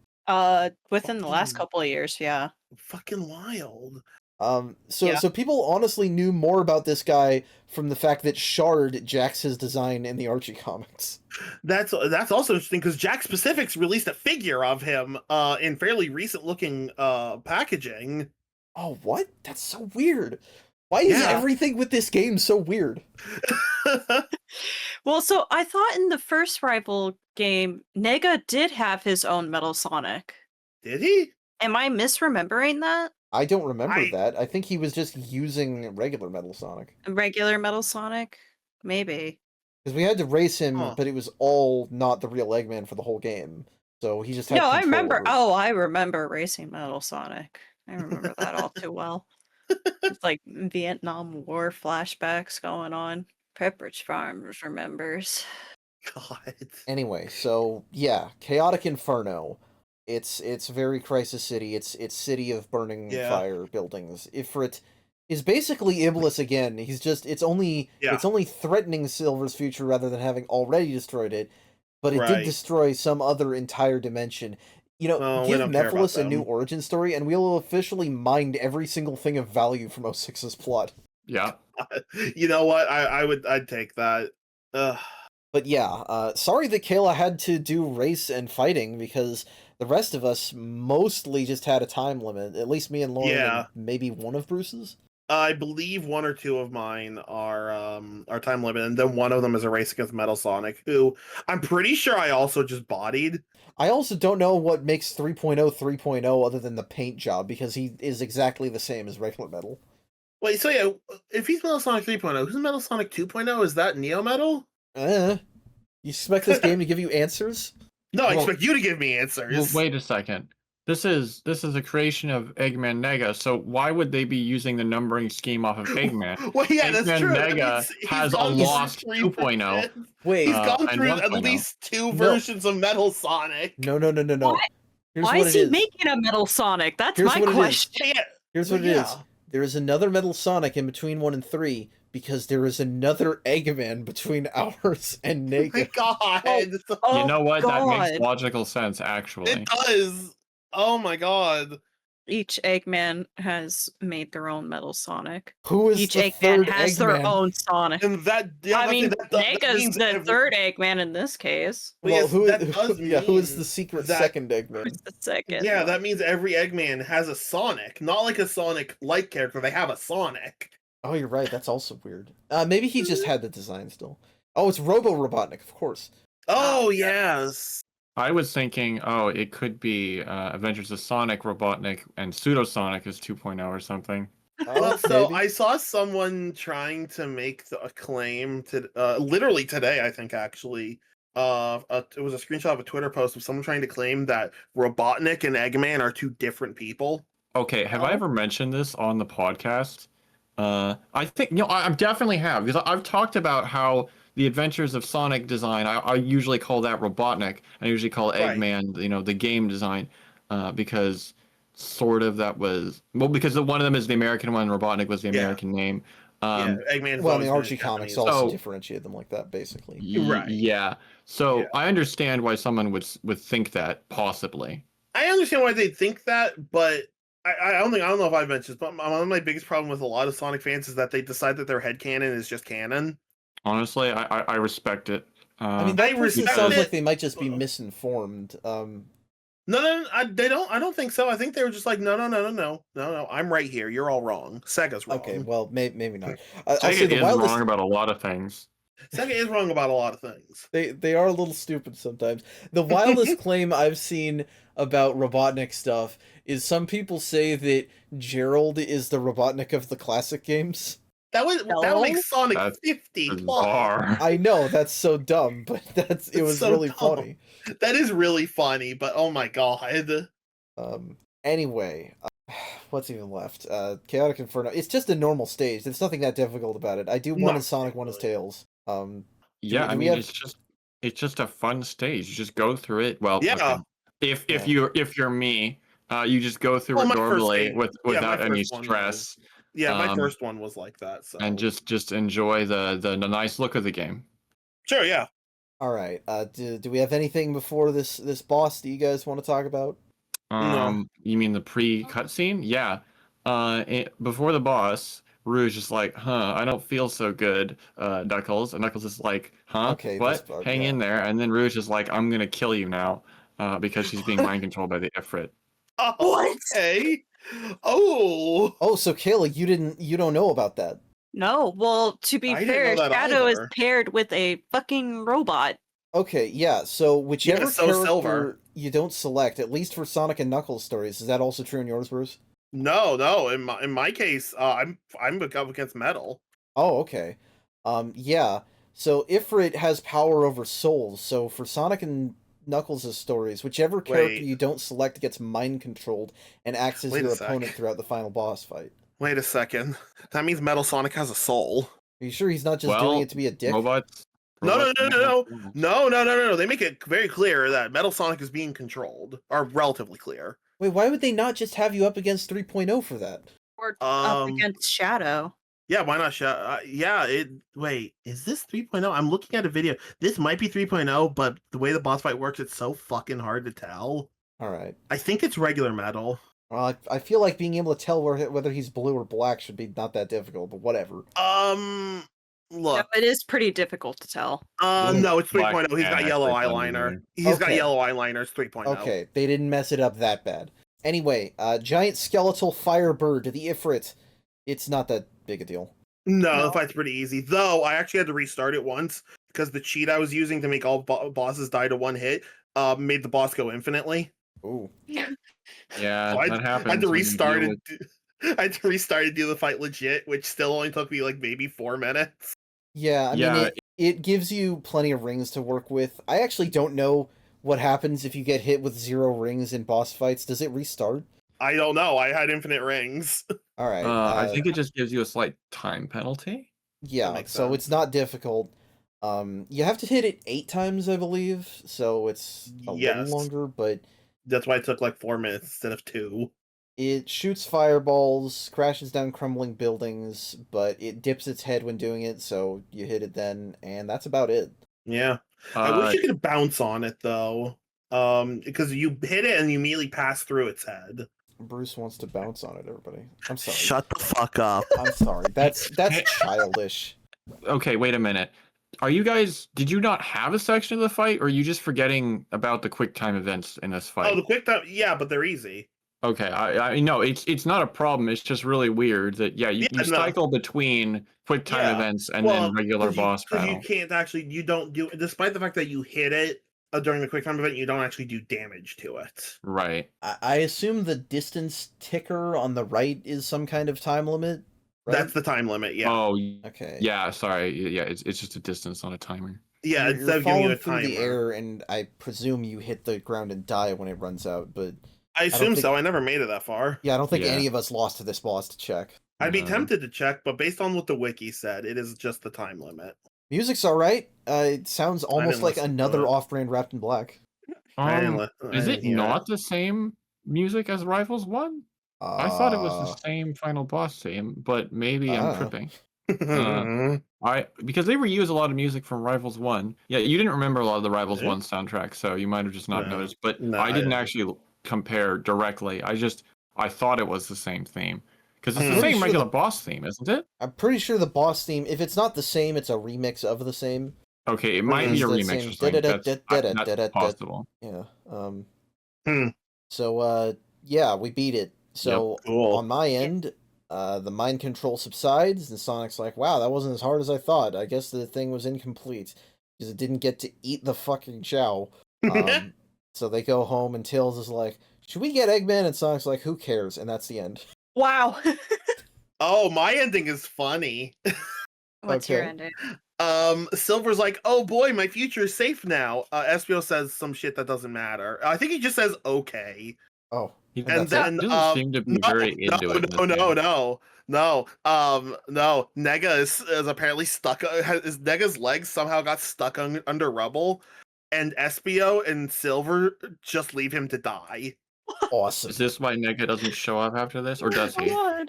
Within the last Fucking- couple of years, yeah. Fucking wild. Yeah. So people honestly knew more about this guy from the fact that Shard jacks his design in the Archie comics. That's also interesting because Jack Specifics released a figure of him in fairly recent looking packaging. Oh, what? That's so weird. Why is Yeah. everything with this game so weird? Well, so I thought in the first Rival game, Nega did have his own Metal Sonic. Did he? Am I misremembering that? I don't remember I- that. I think he was just using regular Metal Sonic. Regular Metal Sonic? Maybe. Because we had to race him, Huh. but it was all not the real Eggman for the whole game. So he just had No, I control remember. over it. Oh, I remember Racing Metal Sonic. I remember that all too well. It's like Vietnam War flashbacks going on. Pepperidge Farms remembers. God. Anyway, so yeah, Chaotic Inferno. It's very Crisis City. It's City of Burning Yeah. Fire buildings. Ifrit is basically Iblis again. He's just it's only threatening Silver's future rather than having already destroyed it. But it did Right. destroy some other entire dimension. Oh, we give don't care about Nephilis a new them. origin story, and we'll officially mind every single thing of value from 06's plot. Yeah. You know what? I'd take that. Ugh. But yeah, sorry that Kayla had to do race and fighting because the rest of us mostly just had a time limit. At least me and Lauren, Yeah. and maybe one of Bruce's. I believe one or two of mine are time limit, and then one of them is a race against Metal Sonic, who I'm pretty sure I also just bodied. I also don't know what makes 3.0 3.0 other than the paint job because he is exactly the same as regular Metal. Wait, so yeah, if he's Metal Sonic 3.0, who's Metal Sonic 2.0? Is that Neo Metal? You expect this game to give you answers? No, I Well- expect you to give me answers. Well, wait a second. This is a creation of Eggman Nega, so why would they be using the numbering scheme off of Eggman? Well, yeah, that's Eggman true. Nega He's has a gone through lost 3 2.0. versions. Wait, He's gone and through at 1.0. least two versions of Metal Sonic. no. What? Here's Why what is it he is. making a Metal Sonic? That's Here's my what it is. question. Yeah. Here's what it is. There is another Metal Sonic in between 1 and 3 because there is another Eggman between ours and Oh my Nega. god. Oh, You know what? That makes God. logical sense, actually. It does. Oh my god. Each Eggman has made their own Metal Sonic. Who is Each the Eggman third has Eggman? their own Sonic. And that, yeah, I mean, that Nega's means the third Eggman in this case. Well, that does who is mean the secret that- second Eggman? Who's the second? Yeah, one? that means every Eggman has a Sonic, not like a Sonic-like character. They have a Sonic. Oh, you're right. That's also weird. Maybe he just had the design still. Oh, it's Robo Robotnik, of course. Oh yes. I was thinking, oh, it could be Adventures of Sonic, Robotnik, and Pseudosonic is 2.0 or something. Oh, Well, so maybe. I saw someone trying to make a claim to literally today, I think actually. It was a screenshot of a Twitter post of someone trying to claim that Robotnik and Eggman are two different people. Okay, have I Oh. ever mentioned this on the podcast? I think, I definitely have, because I've talked about how the Adventures of Sonic design, I usually call that Robotnik. I usually call Right. Eggman, the game design, because sort of that was, well, because one of them is the American one, Robotnik was the Yeah. American name. Yeah, Eggman's Well, always the been Archie comics Japanese. also So- differentiate them like that, basically. Right. Yeah. So Yeah. I understand why someone would think that, possibly. I understand why they think that, but I don't know if I've mentioned, but one of my biggest problem with a lot of Sonic fans is that they decide that their headcanon is just canon. Honestly, I respect it. I mean, I that person respect sounds it. like they might just be misinformed. No, they don't. I don't think so. I think they were just like, no. I'm right here. You're all wrong. Sega's wrong. Okay, well, maybe not. I'll Sega say the is wildest. wrong about a lot of things. Sega is wrong about a lot of things. They are a little stupid sometimes. The wildest claim I've seen about Robotnik stuff is some people say that Gerald is the Robotnik of the classic games. That would make Sonic That's 50. plus. Bizarre. I know that's so dumb, but it It's was so really dumb. funny. That is really funny, but oh my god. Anyway, what's even left? Chaotic Inferno. It's just a normal stage. There's nothing that difficult about it. I do one Not as Sonic, one as particularly. Tails. Yeah, do I we mean, have- it's just a fun stage. You just go through it. Well, Yeah. okay. If Yeah. you're me, you just go through Well, it my first normally game- yeah, my without any first one stress, Yeah, my Um, first one was like that. So and just enjoy the nice look of the game. sure, yeah. All right. Do we have anything before this boss that you guys want to talk about? You mean the pre-cutscene? Yeah. Before the boss, Rouge is like, "Huh, I don't feel so good, Knuckles." And Knuckles is like, "Huh? Okay, What? this part, Hang yeah. in there." And then Rouge is like, "I'm gonna kill you now," because she's being mind controlled by the Ifrit. Oh, What? Okay. Oh. Oh, so Kayla, you don't know about that. No, well, to be I didn't fair, know that Shadow is either. paired with a fucking robot. Okay, yeah. So whichever so character Silver. you don't select, at least for Sonic and Knuckles stories, is that also true in yours, Bruce? No. In my case, I'm up against Metal. Oh, okay. Yeah. So Ifrit has power over souls. So for Sonic and Knuckles' stories, whichever character Wait. you don't select gets mind controlled and acts as Wait a your sec. opponent throughout the final boss fight. Wait a second. That means Metal Sonic has a soul. Are you sure he's not just doing it to be a dick? Robots. No. robots don't have souls. No. They make it very clear that Metal Sonic is being controlled, or relatively clear. Wait, why would they not just have you up against 3.0 for that? Or up Um, against Shadow. Yeah, why not? Wait, is this 3.0? I'm looking at a video. This might be 3.0, but the way the boss fight works, it's so fucking hard to tell. All right. I think it's regular Metal. Well, I feel like being able to tell whether he's blue or black should be not that difficult, but whatever. No, Look. it is pretty difficult to tell. No, it's Black 3.0. He's got and yellow actually eyeliner. funny. He's got Okay. yellow eyeliner. It's 3.0. Okay, they didn't mess it up that bad. Anyway, giant skeletal firebird, the Ifrit. It's not that big a deal. No, No. the fight's pretty easy. Though I actually had to restart it once because the cheat I was using to make all bosses die to one hit made the boss go infinitely. Ooh. Yeah, So I that happens. I had to when you restart deal it. with- I had to restart and do the fight legit, which still only took me like maybe 4 minutes. Yeah, I mean, Yeah. it gives you plenty of rings to work with. I actually don't know what happens if you get hit with 0 rings in boss fights. Does it restart? I don't know. I had infinite rings. All right. I think it just gives you a slight time penalty. Yeah, makes so sense. it's not difficult. You have to hit it 8 times, I believe, so it's a Yes. little longer, but That's why it took like 4 minutes instead of 2. It shoots fireballs, crashes down crumbling buildings, but it dips its head when doing it, so you hit it then, and that's about it. Yeah. I wish you could bounce on it though. Because you hit it and you immediately pass through its head. Bruce wants to bounce on it, everybody. I'm sorry. Shut the fuck up. I'm sorry. That's childish. Okay, wait a minute. Did you not have a section of the fight, or are you just forgetting about the quick time events in this fight? Oh, the quick time, yeah, but they're easy. Okay, I know it's not a problem. It's just really weird that you cycle between quick time events and then regular boss battle. You can't actually, you don't do, despite the fact that you hit it during the quick time event, you don't actually do damage to it. Right. I assume the distance ticker on the right is some kind of time limit. Right? That's the time limit. Yeah. Oh, okay. Yeah. Sorry. Yeah, it's just a distance on a timer. Yeah, you're falling through the air, and I presume you hit the ground and die when it runs out. But I assume so. I never made it that far. Yeah, I don't think any of us lost to this boss to check. I'd be tempted to check, but based on what the wiki said, it is just the time limit. Music's alright. It sounds almost like another off-brand Wrapped in Black. Is it not the same music as Rivals 1? I thought it was the same final boss theme, but maybe I'm tripping. Because they reuse a lot of music from Rivals 1. Yeah, you didn't remember a lot of the Rivals 1 soundtrack, so you might have just not noticed. But I didn't actually compare directly. I thought it was the same theme. Because it's the same regular boss theme, isn't it? I'm pretty sure the boss theme, if it's not the same, it's a remix of the same. Okay, it might be a remix or something. That's possible. Yeah. So, yeah, we beat it. So, on my end, the mind control subsides, and Sonic's like, wow, that wasn't as hard as I thought. I guess the thing was incomplete, because it didn't get to eat the fucking Chow. So they go home, and Tails is like, should we get Eggman? And Sonic's like, who cares? And that's the end. Wow. Oh, my ending is funny. What's your ending? Silver's like, oh boy, my future is safe now. Espio says some shit that doesn't matter. I think he just says okay. Oh. And then seem to be very into it. No. Nega is apparently stuck. Nega's legs somehow got stuck under rubble, and Espio and Silver just leave him to die. Awesome. Is this why Nega doesn't show up after this, or does he?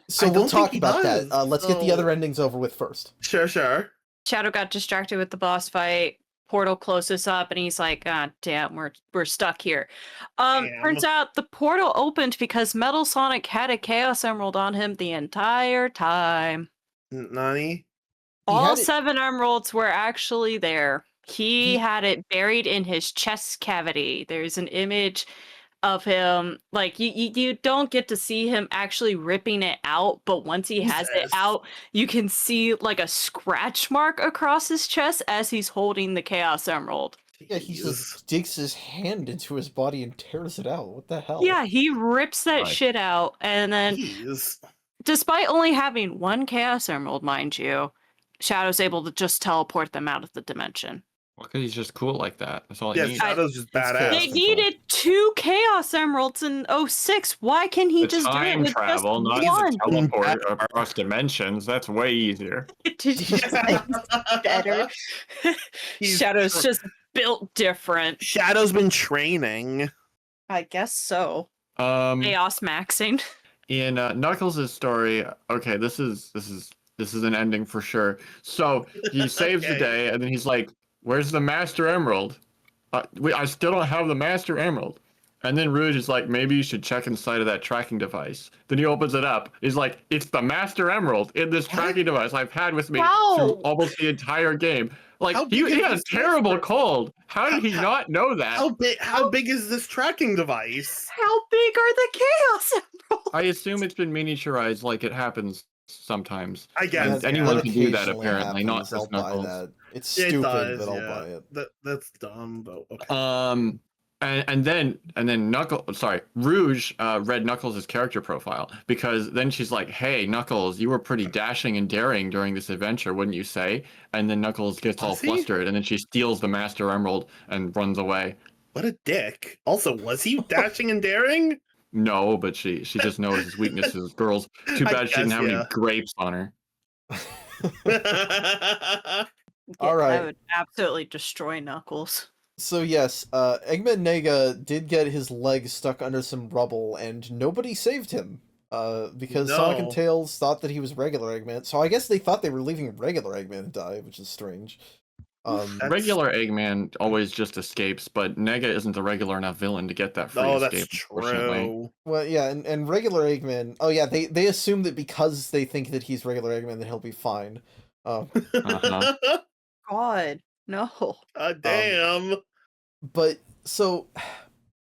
So we'll talk about that. Let's get the other endings over with first. Sure. Shadow got distracted with the boss fight. Portal closes up, and he's like, "God damn, we're stuck here." Turns out the portal opened because Metal Sonic had a Chaos Emerald on him the entire time. Nani? All 7 emeralds were actually there. He had it buried in his chest cavity. There's an image of him, like you don't get to see him actually ripping it out, but once he has it out, you can see like a scratch mark across his chest as he's holding the Chaos Emerald. Yeah, he just digs his hand into his body and tears it out. What the hell? Yeah, he rips that shit out, and then despite only having 1 Chaos Emerald, mind you, Shadow's able to just teleport them out of the dimension. Well, because he's just cool like that. That's all he needs. Shadow's just badass. They needed 2 Chaos Emeralds in 06. Why can he just do it with travel, just not 1? Teleport across dimensions. That's way easier. Better. Shadow's just built different. Shadow's been training. I guess so. Chaos maxing. In Knuckles' story, okay, this is an ending for sure. So he saves the day, and then he's like, where's the Master Emerald? I still don't have the Master Emerald. And then Rouge is like, maybe you should check inside of that tracking device. Then he opens it up. He's like, it's the Master Emerald in this tracking device I've had with me through almost the entire game. Like, he had a terrible cold. How did he not know that? How big is this tracking device? How big are the Chaos Emeralds? I assume it's been miniaturized like it happens sometimes. I guess anyone can do that apparently, not just Knuckles. It's stupid, but I'll buy it. That's dumb, but okay. And then Rouge read Knuckles' character profile, because then she's like, hey, Knuckles, you were pretty dashing and daring during this adventure, wouldn't you say? And then Knuckles gets all flustered, and then she steals the Master Emerald and runs away. What a dick. Also, was he dashing and daring? No, but she just knows his weaknesses. Girls, too bad she didn't have any grapes on her. All right. I would absolutely destroy Knuckles. So yes, Eggman Nega did get his leg stuck under some rubble, and nobody saved him. Because Sonic and No. Tails thought that he was regular Eggman, so I guess they thought they were leaving regular Eggman to die, which is strange. That's- Regular Eggman always just escapes, but Nega isn't a regular enough villain to get that free Oh, that's escape, unfortunately. true. Well, yeah, and regular Eggman. Oh yeah, they assume that because they think that he's regular Eggman, that he'll be fine. Uh-huh. God, no. Damn. But so,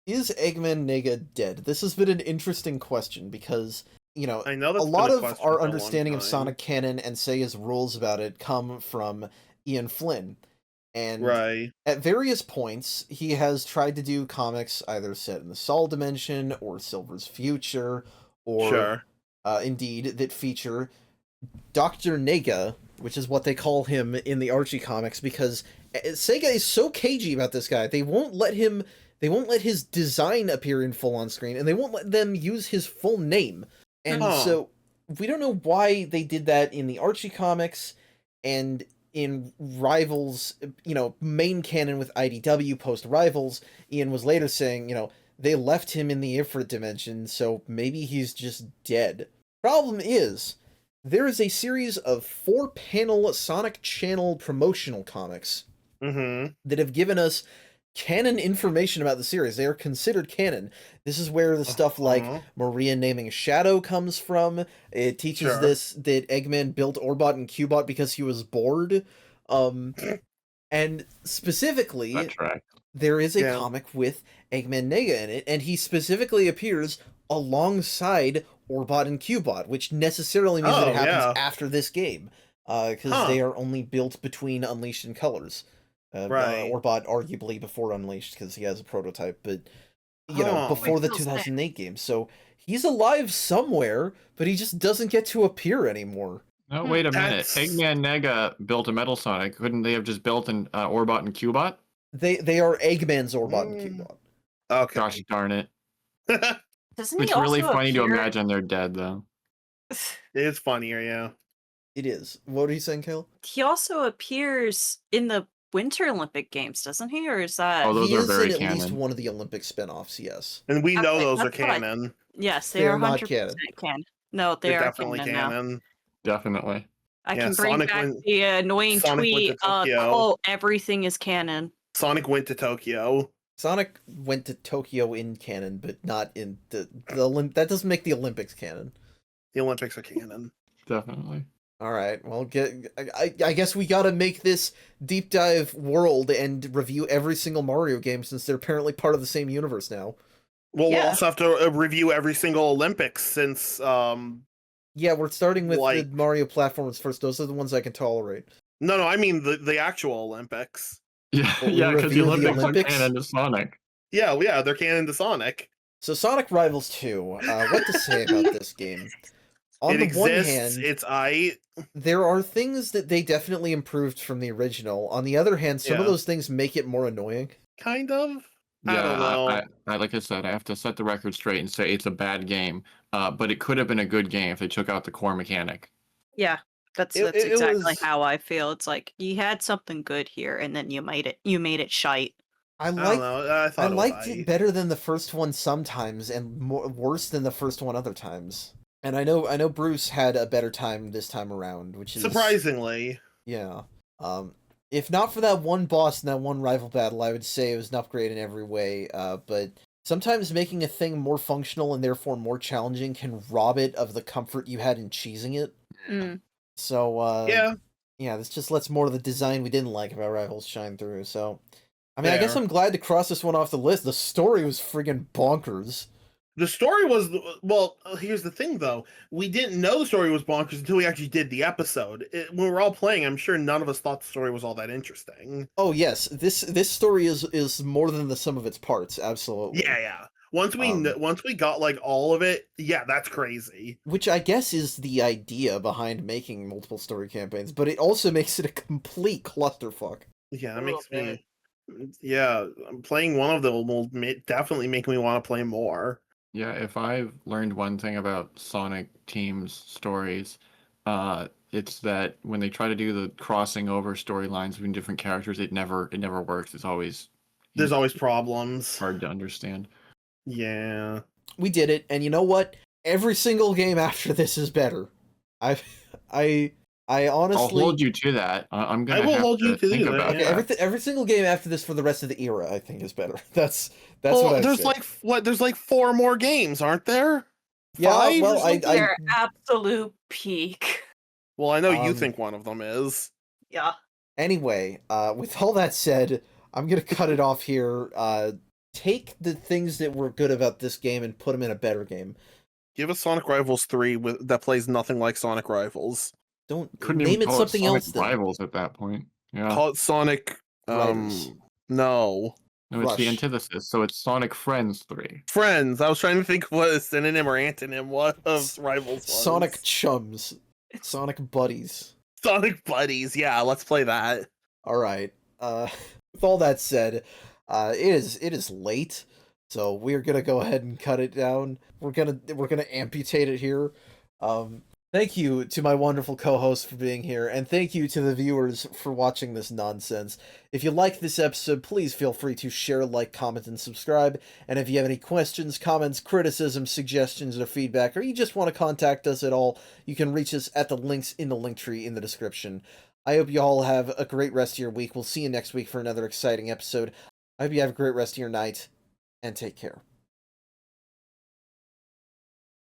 is Eggman Nega dead? This has been an interesting question because I know that's a been lot of question our for a long understanding of time. Sonic canon and Sega's rules about it come from Ian Flynn, and Right. at various points he has tried to do comics either set in the Sol dimension or Silver's future, or Sure. indeed that feature Dr. Nega, which is what they call him in the Archie comics, because Sega is so cagey about this guy. They won't let his design appear in full on screen, and they won't let them use his full name. And Huh. so we don't know why they did that in the Archie comics and in Rivals, main canon with IDW post Rivals. Ian was later saying, they left him in the Ifrit dimension, so maybe he's just dead. Problem is, there is a series of 4-panel Sonic Channel promotional comics Mm-hmm. that have given us canon information about the series. They are considered canon. This is where the stuff like Uh-huh. Maria naming Shadow comes from. It teaches Sure. this that Eggman built Orbot and Cubot because he was bored. And specifically, That's right. there is a Yeah. comic with Eggman Nega in it, and he specifically appears alongside Orbot and Cubot, which necessarily means that it Oh, happens yeah. after this game, because Huh. they are only built between Unleashed and Colors. Right. Orbot arguably before Unleashed, because he has a prototype, but Huh. before the Wait, Phil's 2008 game. So he's alive somewhere, but he just doesn't get to appear anymore. No, wait a minute. That's- Eggman Nega built a Metal Sonic. Couldn't they have just built an Orbot and Cubot? They are Eggman's Orbot and Mm. Cubot. Okay. Gosh darn it. Doesn't he It's really also funny to appear- imagine they're dead, though. It's funnier, yeah. It is. What are you saying, Kale? He also appears in the Winter Olympic Games, doesn't he? Or is that... Oh, those He are is very in at least canon. one of the Olympic spin-offs, yes. And we know Okay, those are that's what I- canon. Yes, they They're are not 100% canon. No, they They're are definitely canon now. canon. Definitely. I Yeah, can bring Sonic back went- the annoying Sonic went tweet, to Tokyo. quote, everything is canon. Sonic went to Tokyo. Sonic went to Tokyo in canon, but not in the that doesn't make the Olympics canon. The Olympics are canon. Definitely. All right, well, I guess we gotta make this deep dive world and review every single Mario game since they're apparently part of the same universe now. Well, we'll Yeah. also have to review every single Olympics since Yeah, we're starting with Like- the Mario platforms first. Those are the ones I can tolerate. no, I mean the actual Olympics. Yeah, Well, we yeah, because the review the Olympics are Olympics? canon to Sonic. Yeah, they're canon to Sonic. So Sonic Rivals 2, what to say about this game? On It the one exists. hand, It's there are things that they definitely improved from the original. On the other hand, some of Yeah. those things make it more annoying. kind of. I Yeah, don't know. I like I said, I have to set the record straight and say it's a bad game. But it could have been a good game if they took out the core mechanic. Yeah, that's It exactly was- how I feel. It's like you had something good here, and then you made it shite. I I don't like know. I I thought liked it was it better than the first one sometimes, and worse than the first one other times. And I know Bruce had a better time this time around, which is surprisingly. Yeah. If not for that one boss and that one rival battle, I would say it was an upgrade in every way. But sometimes making a thing more functional and therefore more challenging can rob it of the comfort you had in cheesing it. Mm. So Yeah. this just lets more of the design we didn't like about Rivals shine through. So, I mean, I guess Fair. I'm glad to cross this one off the list. The story was friggin' bonkers. The story was well. Here's the thing, though. We didn't know the story was bonkers until we actually did the episode. When we were all playing, I'm sure none of us thought the story was all that interesting. Oh yes, this story is more than the sum of its parts. Absolutely. Yeah. Once we got like all of it, yeah, that's crazy. Which I guess is the idea behind making multiple story campaigns, but it also makes it a complete clusterfuck. Yeah, that A makes little me. Yeah, playing one of them will definitely make me want to play more. Yeah, if I've learned one thing about Sonic Team's stories, it's that when they try to do the crossing over storylines between different characters, it never works. It's always There's always problems. Hard to understand. Yeah. We did it, and you know what? Every single game after this is better. I honestly. I'll hold you to that. I'm gonna. I will have hold you to think that, about Okay, yeah. every single game after this for the rest of the era, I think, is better. That's Well, what I'd there's say. like what? There's like 4 more games, aren't there? Yeah, 5 well, or something? Their absolute peak. Well, I know you Um, think one of them is. Yeah. Anyway, with all that said, I'm gonna cut it off here. Take the things that were good about this game and put them in a better game. Give us Sonic Rivals 3 that plays nothing like Sonic Rivals. Don't Couldn't name even it call something Sonic else. Then. Rivals at that point. Yeah. Call it Sonic. Riders. No. No, it's the Rush. antithesis. So it's Sonic Friends 3. Friends. I was trying to think what a synonym or antonym of Rivals was. Sonic Chums. Sonic Buddies. Sonic Buddies. Yeah, let's play that. All right. With all that said, it is late, so we're gonna go ahead and cut it down. We're gonna amputate it here. Thank you to my wonderful co-host for being here, and thank you to the viewers for watching this nonsense. If you like this episode, please feel free to share, like, comment, and subscribe. And if you have any questions, comments, criticisms, suggestions, or feedback, or you just want to contact us at all, you can reach us at the links in the link tree in the description. I hope you all have a great rest of your week. We'll see you next week for another exciting episode. I hope you have a great rest of your night, and take care.